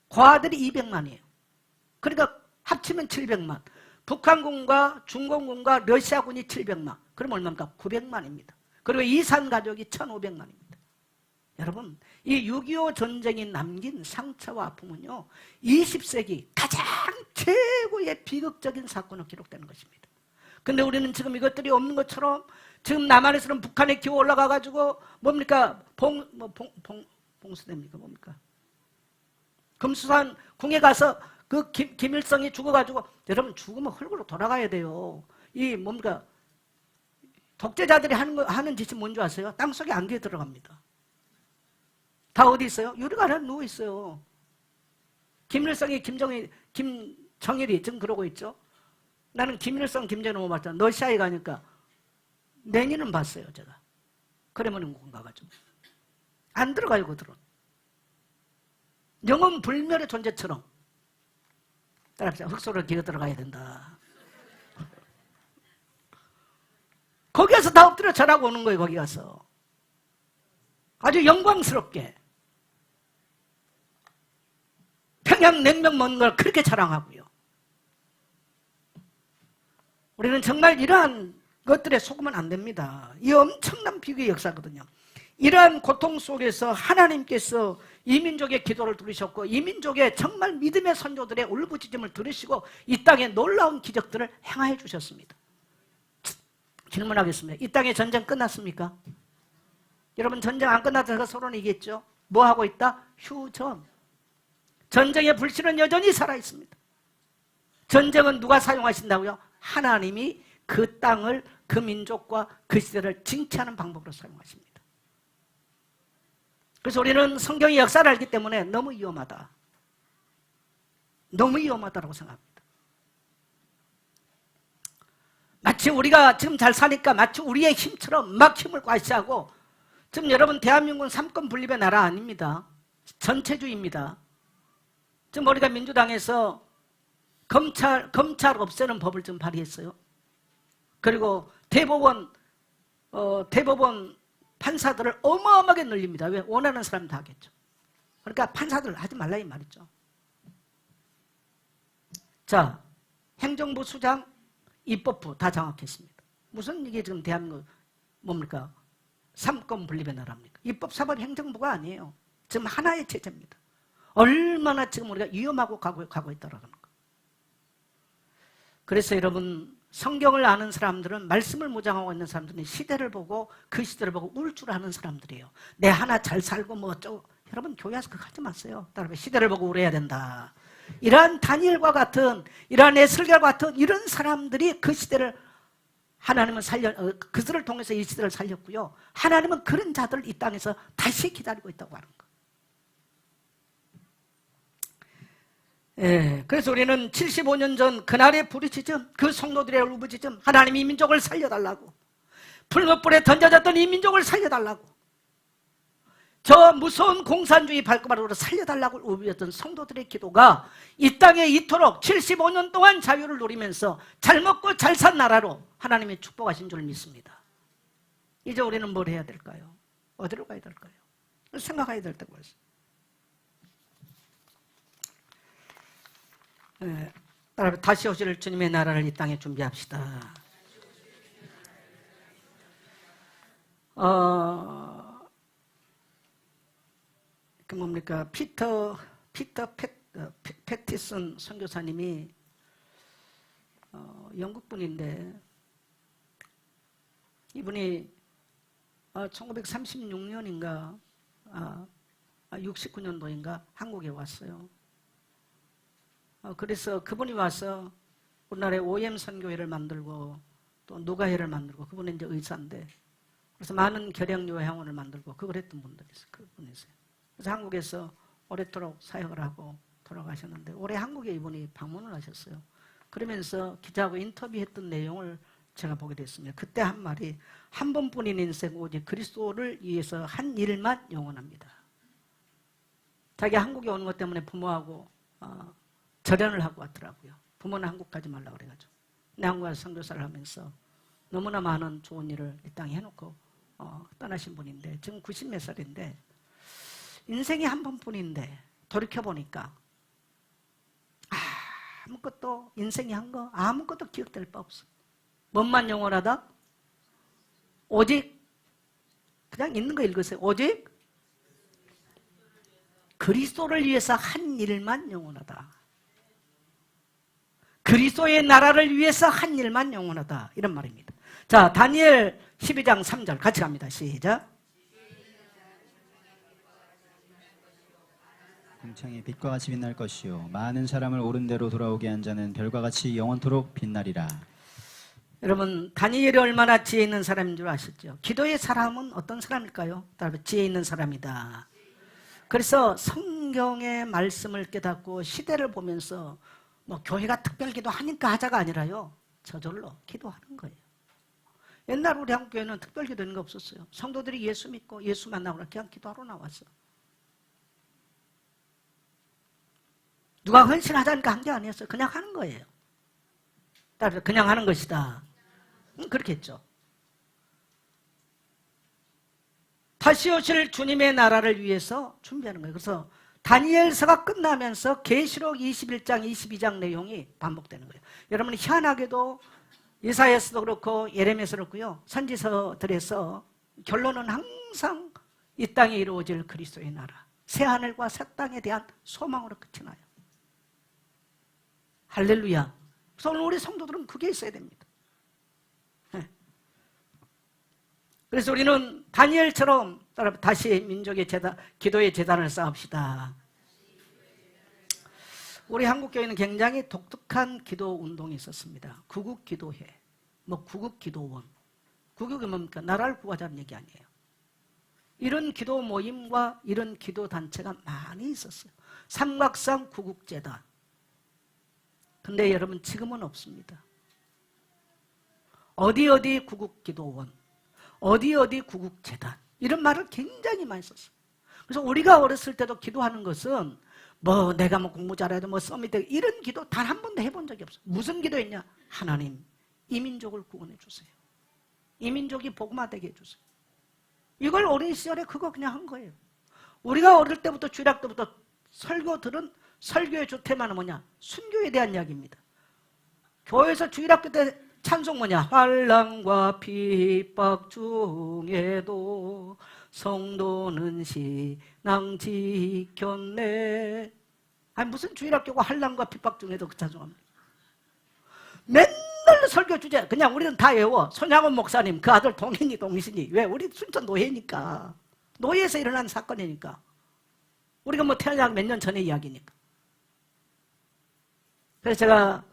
A: 과들이 200만이에요. 그러니까 합치면 700만. 북한군과 중공군과 러시아군이 700만. 그럼 얼마입니까? 900만입니다. 그리고 이산 가족이 1500만입니다. 여러분, 이 6.25 전쟁이 남긴 상처와 아픔은요, 20세기 가장 최고의 비극적인 사건으로 기록되는 것입니다. 근데 우리는 지금 이것들이 없는 것처럼 지금 남한에서는 북한에 기어 올라가가지고 뭡니까? 봉수대입니까? 뭡니까? 금수산 궁에 가서 그 김일성이 죽어가지고, 여러분, 죽으면 흙으로 돌아가야 돼요. 이 뭡니까? 독재자들이 하는 짓이 뭔지 아세요? 땅속에 안개 들어갑니다. 다 어디 있어요? 유리가 안에 누워 있어요. 김일성이 김정일이 지금 그러고 있죠. 나는 김일성, 김정일 못 봤잖아. 러시아에 가니까 내년은 봤어요, 제가. 크레문궁 가가지고. 안 들어가요, 그들은. 영원 불멸의 존재처럼. 따라합시다. 흑소를 기어 들어가야 된다. 거기 가서 다 엎드려 절하고 오는 거예요, 거기 가서. 아주 영광스럽게. 평양냉면 먹는 걸 그렇게 자랑하고요. 우리는 정말 이러한 것들에 속으면 안 됩니다. 이 엄청난 비극의 역사거든요. 이러한 고통 속에서 하나님께서 이 민족의 기도를 들으셨고, 이 민족의 정말 믿음의 선조들의 울부짖음을 들으시고 이 땅에 놀라운 기적들을 행하여 주셨습니다. 질문하겠습니다. 이 땅에 전쟁 끝났습니까? 여러분, 전쟁 안 끝났다고 서로는 얘기했죠. 뭐 하고 있다? 휴전. 전쟁의 불씨는 여전히 살아있습니다. 전쟁은 누가 사용하신다고요? 하나님이 그 땅을, 그 민족과 그 시대를 징치하는 방법으로 사용하십니다. 그래서 우리는 성경의 역사를 알기 때문에 너무 위험하다. 너무 위험하다고 생각합니다. 마치 우리가 지금 잘 사니까 마치 우리의 힘처럼 막 힘을 과시하고, 지금 여러분, 대한민국은 삼권 분립의 나라 아닙니다. 전체주의입니다. 지금 우리가 민주당에서 검찰 없애는 법을 좀 발의했어요. 그리고 대법원 판사들을 어마어마하게 늘립니다. 왜? 원하는 사람 다 하겠죠. 그러니까 판사들 하지 말라 이 말이죠. 자, 행정부, 수장, 입법부 다 장악했습니다. 무슨 이게 지금 대한민국 뭡니까? 삼권 분립의 나라입니까? 입법, 사법, 행정부가 아니에요. 지금 하나의 체제입니다. 얼마나 지금 우리가 위험하고 가고 있다라는 거. 그래서 여러분, 성경을 아는 사람들은, 말씀을 무장하고 있는 사람들은 시대를 보고, 그 시대를 보고 울 줄 아는 사람들이에요. 내 하나 잘 살고 뭐 어쩌고. 여러분, 교회 와서 그거 하지 마세요. 따라서 시대를 보고 울어야 된다. 이러한 다니엘과 같은, 이러한 에스겔과 같은 이런 사람들이 그 시대를, 하나님은 그들을 통해서 이 시대를 살렸고요. 하나님은 그런 자들을 이 땅에서 다시 기다리고 있다고 하는 거. 그래서 우리는 75년 전 그날의 부르짖음, 그 성도들의 울부짖음, 하나님이 이 민족을 살려달라고, 불못불에 던져졌던 이 민족을 살려달라고, 저 무서운 공산주의 발가락으로 살려달라고 울부짖었던 성도들의 기도가 이 땅에 이토록 75년 동안 자유를 누리면서 잘 먹고 잘 산 나라로 하나님이 축복하신 줄 믿습니다. 이제 우리는 뭘 해야 될까요? 어디로 가야 될까요? 생각해야 될 때가 있어요. 다시 오실 주님의 나라를 이 땅에 준비합시다. 그 뭡니까? 피터 패티슨 선교사님이 영국 분인데 이분이 1936년인가 69년도인가 한국에 왔어요. 그래서 그분이 와서 우리나라에 OM 선교회를 만들고 또 누가회를 만들고, 그분은 이제 의사인데, 그래서 많은 결양 요양원을 만들고 그걸 했던 분들이세요. 그분이세요. 그래서 한국에서 오래도록 사역을 하고 돌아가셨는데 올해 한국에 이분이 방문을 하셨어요. 그러면서 기자하고 인터뷰했던 내용을 제가 보게 됐습니다. 그때 한 말이, 한 번뿐인 인생 오직 그리스도를 위해서 한 일만 영원합니다. 자기 한국에 오는 것 때문에 부모하고 절연을 하고 왔더라고요. 부모는 한국 가지 말라고 그래가지고. 근데 한국에 선교사를 하면서 너무나 많은 좋은 일을 이 땅에 해놓고 떠나신 분인데, 지금 90몇 살인데 인생이 한 번뿐인데 돌이켜보니까 아무것도, 인생이 한 거 아무것도 기억될 바 없어. 뭔만 영원하다? 오직, 그냥 있는 거 읽으세요. 오직 그리스도를 위해서 한 일만 영원하다. 그리스도의 나라를 위해서 한 일만 영원하다. 이런 말입니다. 자, 다니엘 12장 3절 같이 갑니다. 시작.
B: 궁창의 빛과 같이 빛날 것이요 많은 사람을 옳은 대로 돌아오게 한 자는 별과 같이 영원토록 빛나리라.
A: 여러분, 다니엘이 얼마나 지혜 있는 사람인 줄 아시죠? 기도의 사람은 어떤 사람일까요? 따로 지혜 있는 사람이다. 그래서 성경의 말씀을 깨닫고 시대를 보면서 뭐 교회가 특별 기도하니까 하자가 아니라요, 저절로 기도하는 거예요. 옛날 우리 한국 교회는 특별 기도 이런 거 없었어요. 성도들이 예수 믿고 예수 만나고 그냥 기도하러 나왔어. 누가 헌신하자니까 한 게 아니었어요. 그냥 하는 거예요. 따라서 그냥 하는 것이다. 그렇게 했죠. 다시 오실 주님의 나라를 위해서 준비하는 거예요. 그래서 다니엘서가 끝나면서 계시록 21장, 22장 내용이 반복되는 거예요. 여러분, 희한하게도 이사야서도 그렇고 예레미야서도 그렇고요, 선지서들에서 결론은 항상 이 땅에 이루어질 그리스도의 나라, 새 하늘과 새 땅에 대한 소망으로 끝이 나요. 할렐루야. 그래서 오늘 우리 성도들은 그게 있어야 됩니다. 그래서 우리는 다니엘처럼 다시 민족의 재단, 기도의 재단을 쌓읍시다. 우리 한국교회는 굉장히 독특한 기도 운동이 있었습니다. 구국기도회, 구국기도원. 구국이 뭡니까? 나라를 구하자는 얘기 아니에요. 이런 기도 모임과 이런 기도 단체가 많이 있었어요. 삼각산 구국재단. 근데 여러분, 지금은 없습니다. 어디 구국기도원, 어디 구국재단, 이런 말을 굉장히 많이 썼어요. 그래서 우리가 어렸을 때도 기도하는 것은 내가 공부 잘해도 썸이 되고 이런 기도 단 한 번도 해본 적이 없어요. 무슨 기도했냐? 하나님, 이 민족을 구원해 주세요. 이 민족이 복음화되게 해주세요. 이걸 어린 시절에 그거 그냥 한 거예요. 우리가 어릴 때부터 주일학 때부터 설교 들은 설교의 주테마는 뭐냐? 순교에 대한 이야기입니다. 교회에서 주일학교 때 찬송 뭐냐? 환난과 핍박 중에도 성도는 신앙 지켰네. 아니, 무슨 주일학교가 환난과 핍박 중에도 그 찬송합니다. 맨날 설교 주제 그냥 우리는 다 외워. 손양원 목사님 그 아들 동신이. 왜? 우리 순천 노예니까. 노예에서 일어난 사건이니까. 우리가 태어나기 몇 년 전의 이야기니까. 그래서 제가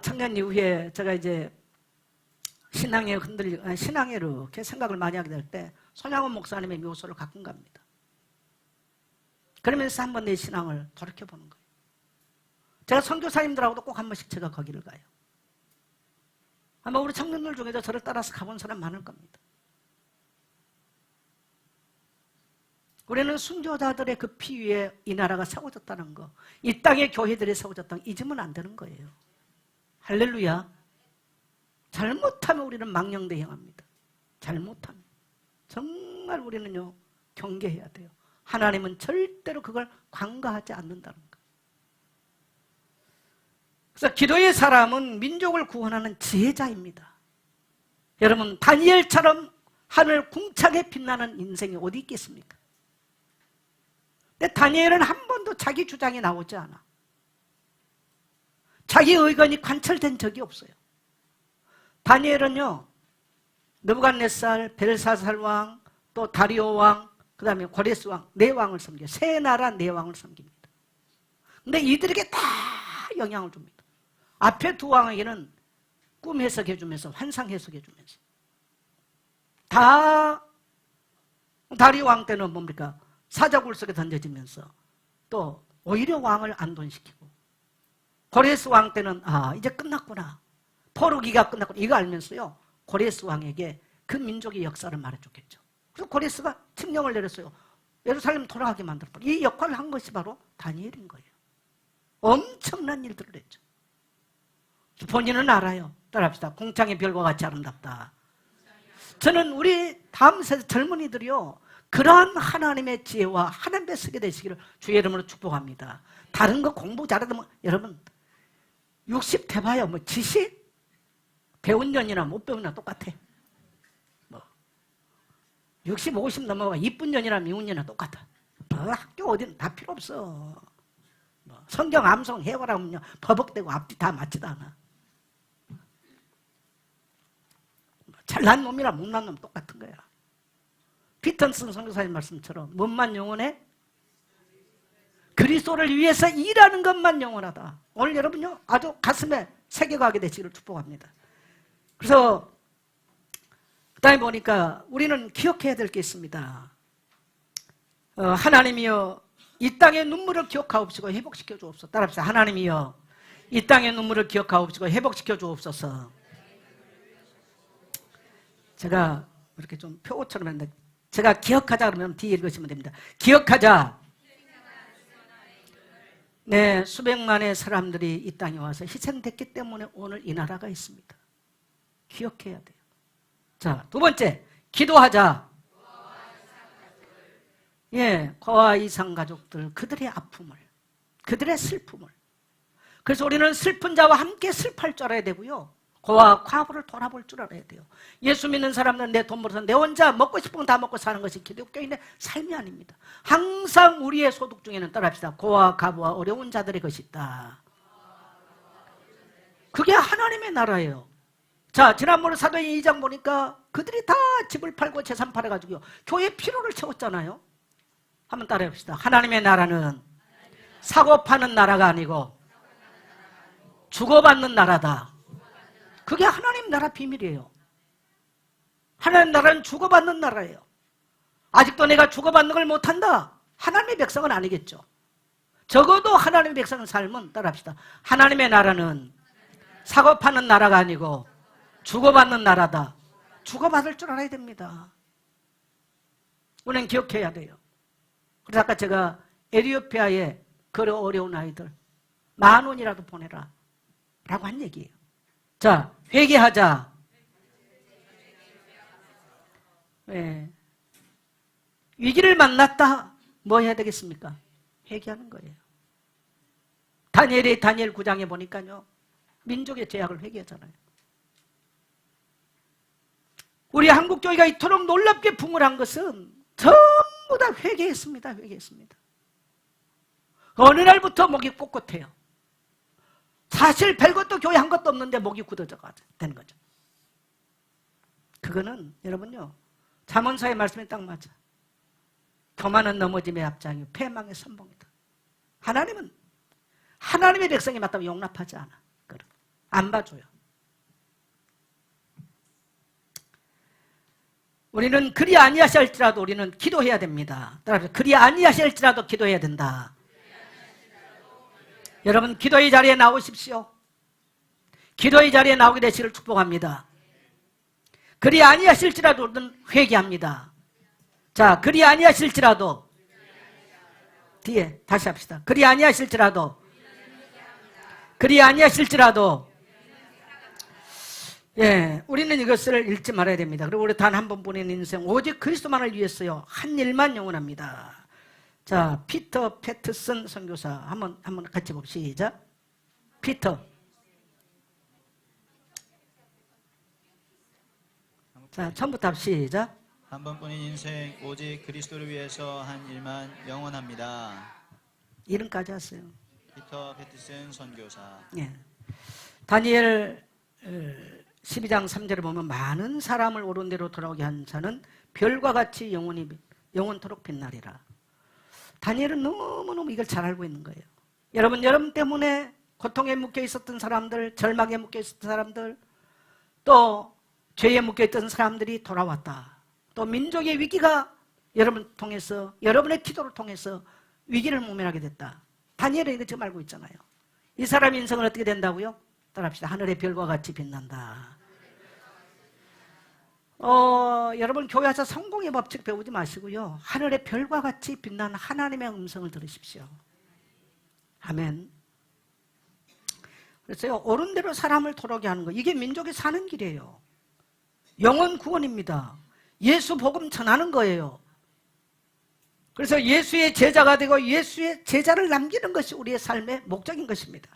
A: 청년 이후에 제가 이제 신앙에 이렇게 생각을 많이 하게 될 때 손양원 목사님의 묘소를 가끔 갑니다. 그러면서 한번 내 신앙을 돌이켜보는 거예요. 제가 선교사님들하고도 꼭 한 번씩 제가 거기를 가요. 아마 우리 청년들 중에도 저를 따라서 가본 사람 많을 겁니다. 우리는 순교자들의 그 피 위에 이 나라가 세워졌다는 거, 이 땅의 교회들이 세워졌다는 거 잊으면 안 되는 거예요. 할렐루야. 잘못하면 우리는 망령되 행합니다. 잘못하면. 정말 우리는요, 경계해야 돼요. 하나님은 절대로 그걸 간과하지 않는다는 거. 그래서 기도의 사람은 민족을 구원하는 지혜자입니다. 여러분, 다니엘처럼 하늘 궁창에 빛나는 인생이 어디 있겠습니까? 근데 다니엘은 한 번도 자기 주장이 나오지 않아. 자기 의견이 관철된 적이 없어요. 다니엘은요, 느부갓네살, 벨사살 왕, 또 다리오 왕, 그 다음에 고레스 왕, 네 왕을 섬겨요. 세 나라 네 왕을 섬깁니다. 근데 이들에게 다 영향을 줍니다. 앞에 두 왕에게는 꿈 해석해주면서, 환상 해석해주면서. 다 다리오 왕 때는 뭡니까? 사자굴 속에 던져지면서 또 오히려 왕을 안돈시키고, 고레스 왕 때는 이제 끝났구나, 포로기가 끝났구나, 이거 알면서요, 고레스 왕에게 그 민족의 역사를 말해줬겠죠. 그래서 고레스가 칙령을 내렸어요. 예루살렘 돌아가게 만들었고, 이 역할을 한 것이 바로 다니엘인 거예요. 엄청난 일들을 했죠. 본인은 알아요. 따라합시다. 궁창의 별과 같이 아름답다. 저는 우리 다음 세대 젊은이들이요, 그러한 하나님의 지혜와 하나님의 쓰게 되시기를 주의 이름으로 축복합니다. 다른 거 공부 잘하면 여러분 60 돼봐야 뭐 지식? 배운 년이나 못 배운 년 똑같아. 뭐 60, 50 넘어가 이쁜 년이나 미운 년이나 똑같아. 학교 어디는 다 필요 없어. 뭐 성경 암송 해오라면요 버벅대고 앞뒤 다 맞지도 않아. 잘난 놈이나 못난 놈 똑같은 거야. 피턴슨 선교사님 말씀처럼 뭔만 영원해? 그리스도를 위해서 일하는 것만 영원하다. 오늘 여러분요 아주 가슴에 새겨가게 되시기를 축복합니다. 그래서 그다음에 보니까 우리는 기억해야 될 게 있습니다. 하나님이여 이 땅의 눈물을 기억하옵시고 회복시켜 주옵소서. 따라합시다. 하나님이여 이 땅의 눈물을 기억하옵시고 회복시켜 주옵소서. 제가 이렇게 좀 표어처럼 했는데, 제가 기억하자 그러면 뒤에 읽으시면 됩니다. 기억하자. 네, 수백만의 사람들이 이 땅에 와서 희생됐기 때문에 오늘 이 나라가 있습니다. 기억해야 돼요. 자, 두 번째, 기도하자. 예, 고아 이상 가족들, 그들의 아픔을, 그들의 슬픔을. 그래서 우리는 슬픈 자와 함께 슬퍼할 줄 알아야 되고요, 고아 과부를 돌아볼 줄 알아야 돼요. 예수 믿는 사람들은 내 돈 벌어서 내 혼자 먹고 싶은 건 다 먹고 사는 것이 기독교인의 삶이 아닙니다. 항상 우리의 소득 중에는, 따라합시다, 고아 과부와 어려운 자들의 것이 있다. 그게 하나님의 나라예요. 자, 지난번에 사도행 2장 보니까 그들이 다 집을 팔고 재산 팔아가지고 교회 필요를 채웠잖아요. 한번 따라해봅시다. 하나님의 나라는 사고 파는 나라가 아니고 주고받는 나라다. 그게 하나님 나라 비밀이에요. 하나님 나라는 주고받는 나라예요. 아직도 내가 주고받는 걸 못한다, 하나님의 백성은 아니겠죠. 적어도 하나님의 백성의 삶은, 따라합시다, 하나님의 나라는 사고 파는 나라가 아니고 주고받는 나라다. 주고받을 줄 알아야 됩니다. 우리는 기억해야 돼요. 그래서 아까 제가 에티오피아에 그 어려운 아이들 10,000원이라도 보내라 라고 한 얘기예요. 자, 회개하자. 네. 위기를 만났다, 뭐 해야 되겠습니까? 회개하는 거예요. 다니엘 9장에 보니까요, 민족의 죄악을 회개하잖아요. 우리 한국교회가 이토록 놀랍게 붕을 것은 전부 다 회개했습니다. 회개했습니다. 어느 날부터 목이 꼿꼿해요. 사실 별것도 교회 한 것도 없는데 목이 굳어져 되는 거죠. 그거는 여러분요, 잠언서의 말씀에 딱 맞아. 교만은 넘어짐의 앞장이요 패망의 선봉이다. 하나님은 하나님의 백성이 맞다면 용납하지 않아. 안 봐줘요. 우리는 그리 아니하실지라도 우리는 기도해야 됩니다. 따라서 그리 아니하실지라도 기도해야 된다. 여러분, 기도의 자리에 나오십시오. 기도의 자리에 나오게 되시기를 축복합니다. 그리 아니하실지라도 우리는 회개합니다. 자, 그리 아니하실지라도 뒤에 다시 합시다. 그리 아니하실지라도 예, 우리는 이것을 잃지 말아야 됩니다. 그리고 우리 단 한 번뿐인 인생 오직 그리스도만을 위해서요 한 일만 영원합니다. 자, 피터 패트슨 선교사 한번 같이 봅시다. 시작. 피터. 자, 처음부터 합시다.
B: 한 번뿐인 인생 오직 그리스도를 위해서 한 일만 영원합니다.
A: 이름까지 하세요.
B: 피터 패티슨 선교사.
A: 예. 다니엘 12장 3절을 보면 많은 사람을 옳은 대로 돌아오게 한 자는 별과 같이 영원토록 빛나리라. 다니엘은 너무너무 이걸 잘 알고 있는 거예요. 여러분 때문에 고통에 묶여 있었던 사람들, 절망에 묶여 있었던 사람들, 또 죄에 묶여 있던 사람들이 돌아왔다. 또 민족의 위기가 여러분을 통해서, 여러분의 기도를 통해서 위기를 모면하게 됐다. 다니엘은 이거 지금 알고 있잖아요. 이 사람의 인생은 어떻게 된다고요? 따라합시다. 하늘의 별과 같이 빛난다. 여러분 교회 와서 성공의 법칙 배우지 마시고요. 하늘의 별과 같이 빛나는 하나님의 음성을 들으십시오. 아멘. 그래서요, 옳은 대로 사람을 돌아오게 하는 거, 이게 민족이 사는 길이에요. 영혼 구원입니다. 예수 복음 전하는 거예요. 그래서 예수의 제자가 되고 예수의 제자를 남기는 것이 우리의 삶의 목적인 것입니다.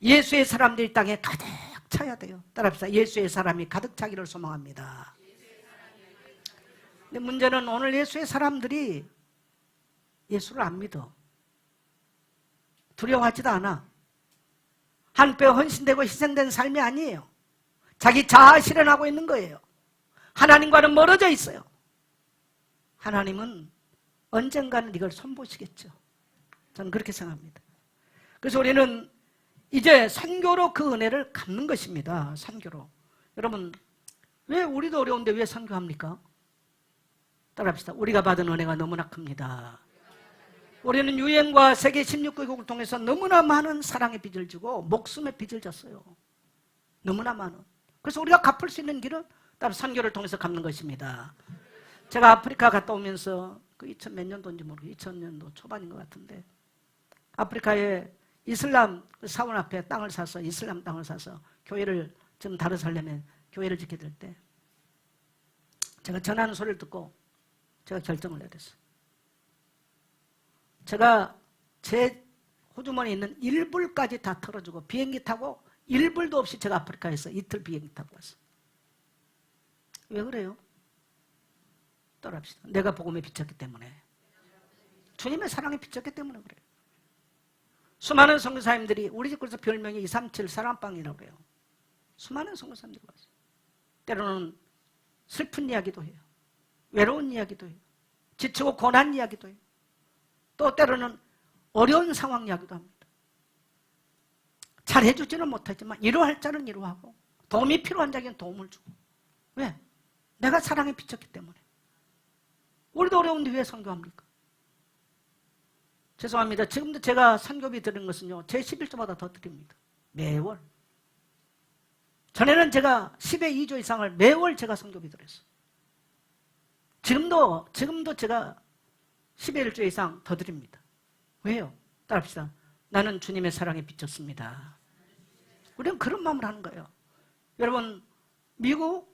A: 예수의 사람들이 땅에 가득 차야 돼요. 따라합시다. 예수의 사람이 가득 차기를 소망합니다. 근데 문제는 오늘 예수의 사람들이 예수를 안 믿어. 두려워하지도 않아. 한패 헌신되고 희생된 삶이 아니에요. 자기 자아 실현하고 있는 거예요. 하나님과는 멀어져 있어요. 하나님은 언젠가는 이걸 손보시겠죠. 저는 그렇게 생각합니다. 그래서 우리는 이제 선교로 그 은혜를 갚는 것입니다. 선교로. 여러분, 왜 우리도 어려운데 왜 선교합니까? 따라합시다. 우리가 받은 은혜가 너무나 큽니다. 우리는 유엔과 세계 16개국을 통해서 너무나 많은 사랑의 빚을 지고 목숨의 빚을 졌어요. 너무나 많은. 그래서 우리가 갚을 수 있는 길은 따로 선교를 통해서 갚는 것입니다. 제가 아프리카 갔다 오면서 그 2000 몇 년도인지 모르겠어요. 2000년도 초반인 것 같은데 아프리카에 이슬람 사원 앞에 땅을 사서 이슬람 땅을 사서 교회를 좀 다른 살려면 교회를 짓게 될 때 제가 전하는 소리를 듣고 제가 결정을 내야 됐어요. 제가 제 호주머니에 있는 일불까지 다 털어주고 비행기 타고 일불도 없이 제가 아프리카에서 이틀 비행기 타고 왔어요. 왜 그래요? 따라합시다. 내가 복음에 비쳤기 때문에. 주님의 사랑에 비쳤기 때문에 그래요. 수많은 선교사님들이 우리 집에서 별명이 237 사랑방이라고 해요. 수많은 선교사님들이 왔어요. 때로는 슬픈 이야기도 해요. 외로운 이야기도 해요. 지치고 고난 이야기도 해요. 또 때로는 어려운 상황 이야기도 합니다. 잘해주지는 못하지만 위로할 자는 위로하고 도움이 필요한 자에게는 도움을 주고. 왜? 내가 사랑에 비쳤기 때문에. 우리도 어려운데 왜 선교합니까? 죄송합니다. 지금도 제가 선교비 드리는 것은요, 제 11조보다 더 드립니다. 매월. 전에는 제가 10의 2조 이상을 매월 제가 선교비 드렸어요. 지금도 제가 10의 1조 이상 더 드립니다. 왜요? 따라합시다. 나는 주님의 사랑에 비쳤습니다. 우리는 그런 마음을 하는 거예요. 여러분, 미국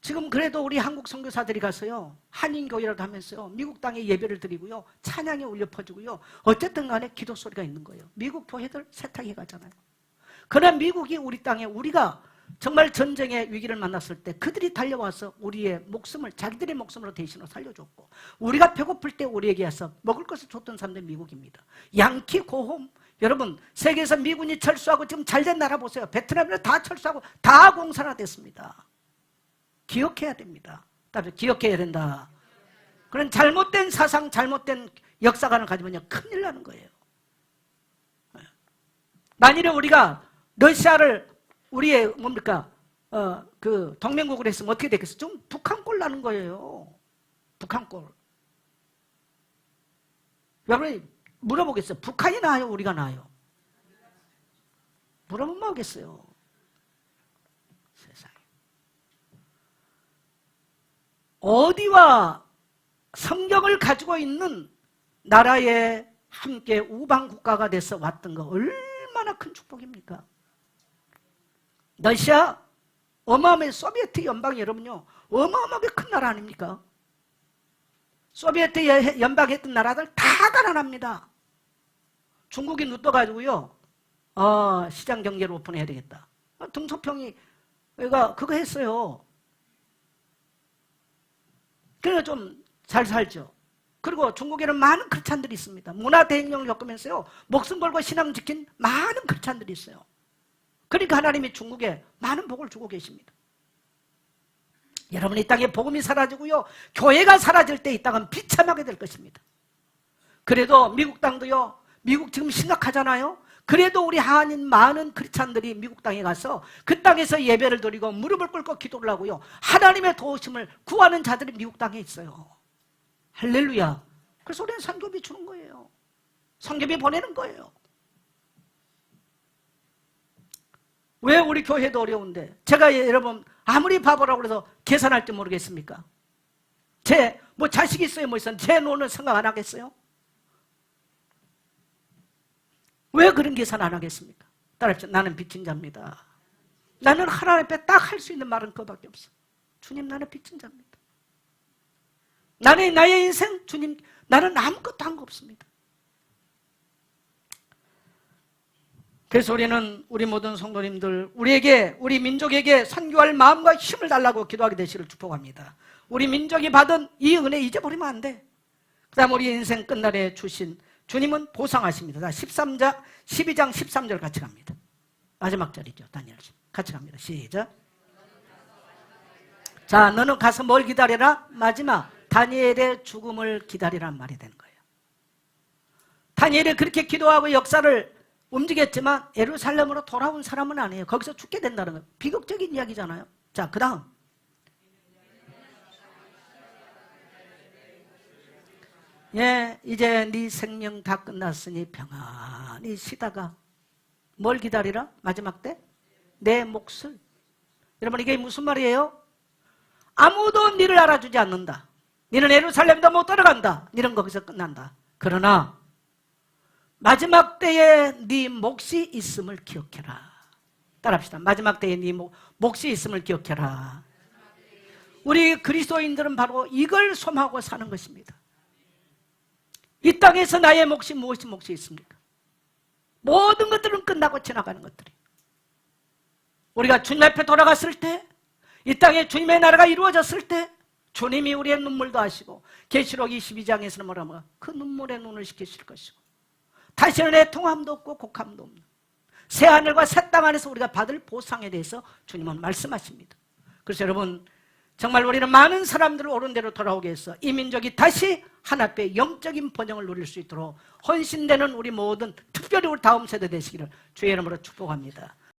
A: 지금 그래도 우리 한국 선교사들이 가서요, 한인교회라도 하면서요, 미국 땅에 예배를 드리고요, 찬양이 울려 퍼지고요, 어쨌든 간에 기도 소리가 있는 거예요. 미국 교회들 세탁해 가잖아요. 그러나 미국이 우리 땅에 우리가 정말 전쟁의 위기를 만났을 때 그들이 달려와서 우리의 목숨을 자기들의 목숨으로 대신으로 살려줬고, 우리가 배고플 때 우리에게 와서 먹을 것을 줬던 사람들이 미국입니다. 양키 고홈. 여러분, 세계에서 미군이 철수하고 지금 잘된 나라 보세요. 베트남을 다 철수하고 다 공산화됐습니다. 기억해야 됩니다. 따라서 기억해야 된다. 그런 잘못된 사상, 잘못된 역사관을 가지면요, 큰일 나는 거예요. 만일에 우리가 러시아를 우리의 뭡니까? 그 동맹국으로 했으면 어떻게 되겠어요? 좀 북한꼴 나는 거예요. 북한꼴. 여러분이 물어보겠어요. 북한이 나아요? 우리가 나아요? 물어보면 뭐겠어요? 세상에. 어디와 성경을 가지고 있는 나라에 함께 우방 국가가 돼서 왔던 거 얼마나 큰 축복입니까? 러시아 어마어마한 소비에트 연방이 여러분요 어마어마하게 큰 나라 아닙니까? 소비에트 연방에 했던 나라들 다 가난합니다. 중국이 눈떠가지고요 시장 경제를 오픈해야 되겠다. 등소평이 그거 했어요. 그래서 좀 잘 살죠. 그리고 중국에는 많은 크리스찬들이 있습니다. 문화대혁명을 겪으면서요 목숨 걸고 신앙 지킨 많은 크리스찬들이 있어요. 그러니까 하나님이 중국에 많은 복을 주고 계십니다. 여러분 이 땅에 복음이 사라지고요 교회가 사라질 때 이 땅은 비참하게 될 것입니다. 그래도 미국 땅도요 미국 지금 심각하잖아요. 그래도 우리 한인 많은 크리스찬들이 미국 땅에 가서 그 땅에서 예배를 드리고 무릎을 꿇고 기도를 하고요 하나님의 도우심을 구하는 자들이 미국 땅에 있어요. 할렐루야. 그래서 우리는 선교비 주는 거예요. 선교비 보내는 거예요. 왜 우리 교회도 어려운데 제가 여러분 아무리 바보라고 해서 계산할 줄 모르겠습니까? 제 뭐 자식이 있어요 뭐 있어요 제 노는 생각 안 하겠어요? 왜 그런 계산 안 하겠습니까? 따라서 나는 빚진 자입니다. 나는 하나님 앞에 딱 할 수 있는 말은 그거밖에 없어. 주님 나는 빚진 자입니다. 나의 인생 주님 나는 아무것도 한 거 없습니다. 그래서 우리는 우리 모든 성도님들 우리 민족에게 선교할 마음과 힘을 달라고 기도하게 되시기를 축복합니다. 우리 민족이 받은 이 은혜 잊어버리면 안 돼. 그 다음 우리 인생 끝날에 주신 주님은 보상하십니다. 자, 12장 13절 같이 갑니다. 마지막 절이죠. 다니엘 같이 갑니다. 시작. 자, 너는 가서 뭘 기다려라? 마지막 다니엘의 죽음을 기다리란 말이 되는 거예요. 다니엘이 그렇게 기도하고 역사를 움직였지만 예루살렘으로 돌아온 사람은 아니에요. 거기서 죽게 된다는 거예요. 비극적인 이야기잖아요. 자, 그 다음 이제 네 생명 다 끝났으니 평안히 쉬다가 뭘 기다리라? 마지막 때? 내 몫을. 여러분 이게 무슨 말이에요? 아무도 너를 알아주지 않는다. 너는 예루살렘도 못 들어간다. 너는 거기서 끝난다. 그러나 마지막 때에 네 몫이 있음을 기억해라. 따라합시다. 마지막 때에 네 몫이 있음을 기억해라. 우리 그리스도인들은 바로 이걸 소망하고 사는 것입니다. 이 땅에서 나의 몫이 무엇이 몫이 있습니까? 모든 것들은 끝나고 지나가는 것들이. 우리가 주님 앞에 돌아갔을 때, 이 땅에 주님의 나라가 이루어졌을 때 주님이 우리의 눈물도 아시고 계시록 22장에서는 뭐라고 그 눈물의 눈을 식히실 것이고 다시는 애통함도 없고 곡함도 없는 새하늘과 새 땅 안에서 우리가 받을 보상에 대해서 주님은 말씀하십니다. 그래서 여러분 정말 우리는 많은 사람들을 옳은 대로 돌아오게 해서 이 민족이 다시 하나님의 영적인 번영을 누릴 수 있도록 헌신되는 우리 모든 특별히 우리 다음 세대 되시기를 주의 이름으로 축복합니다.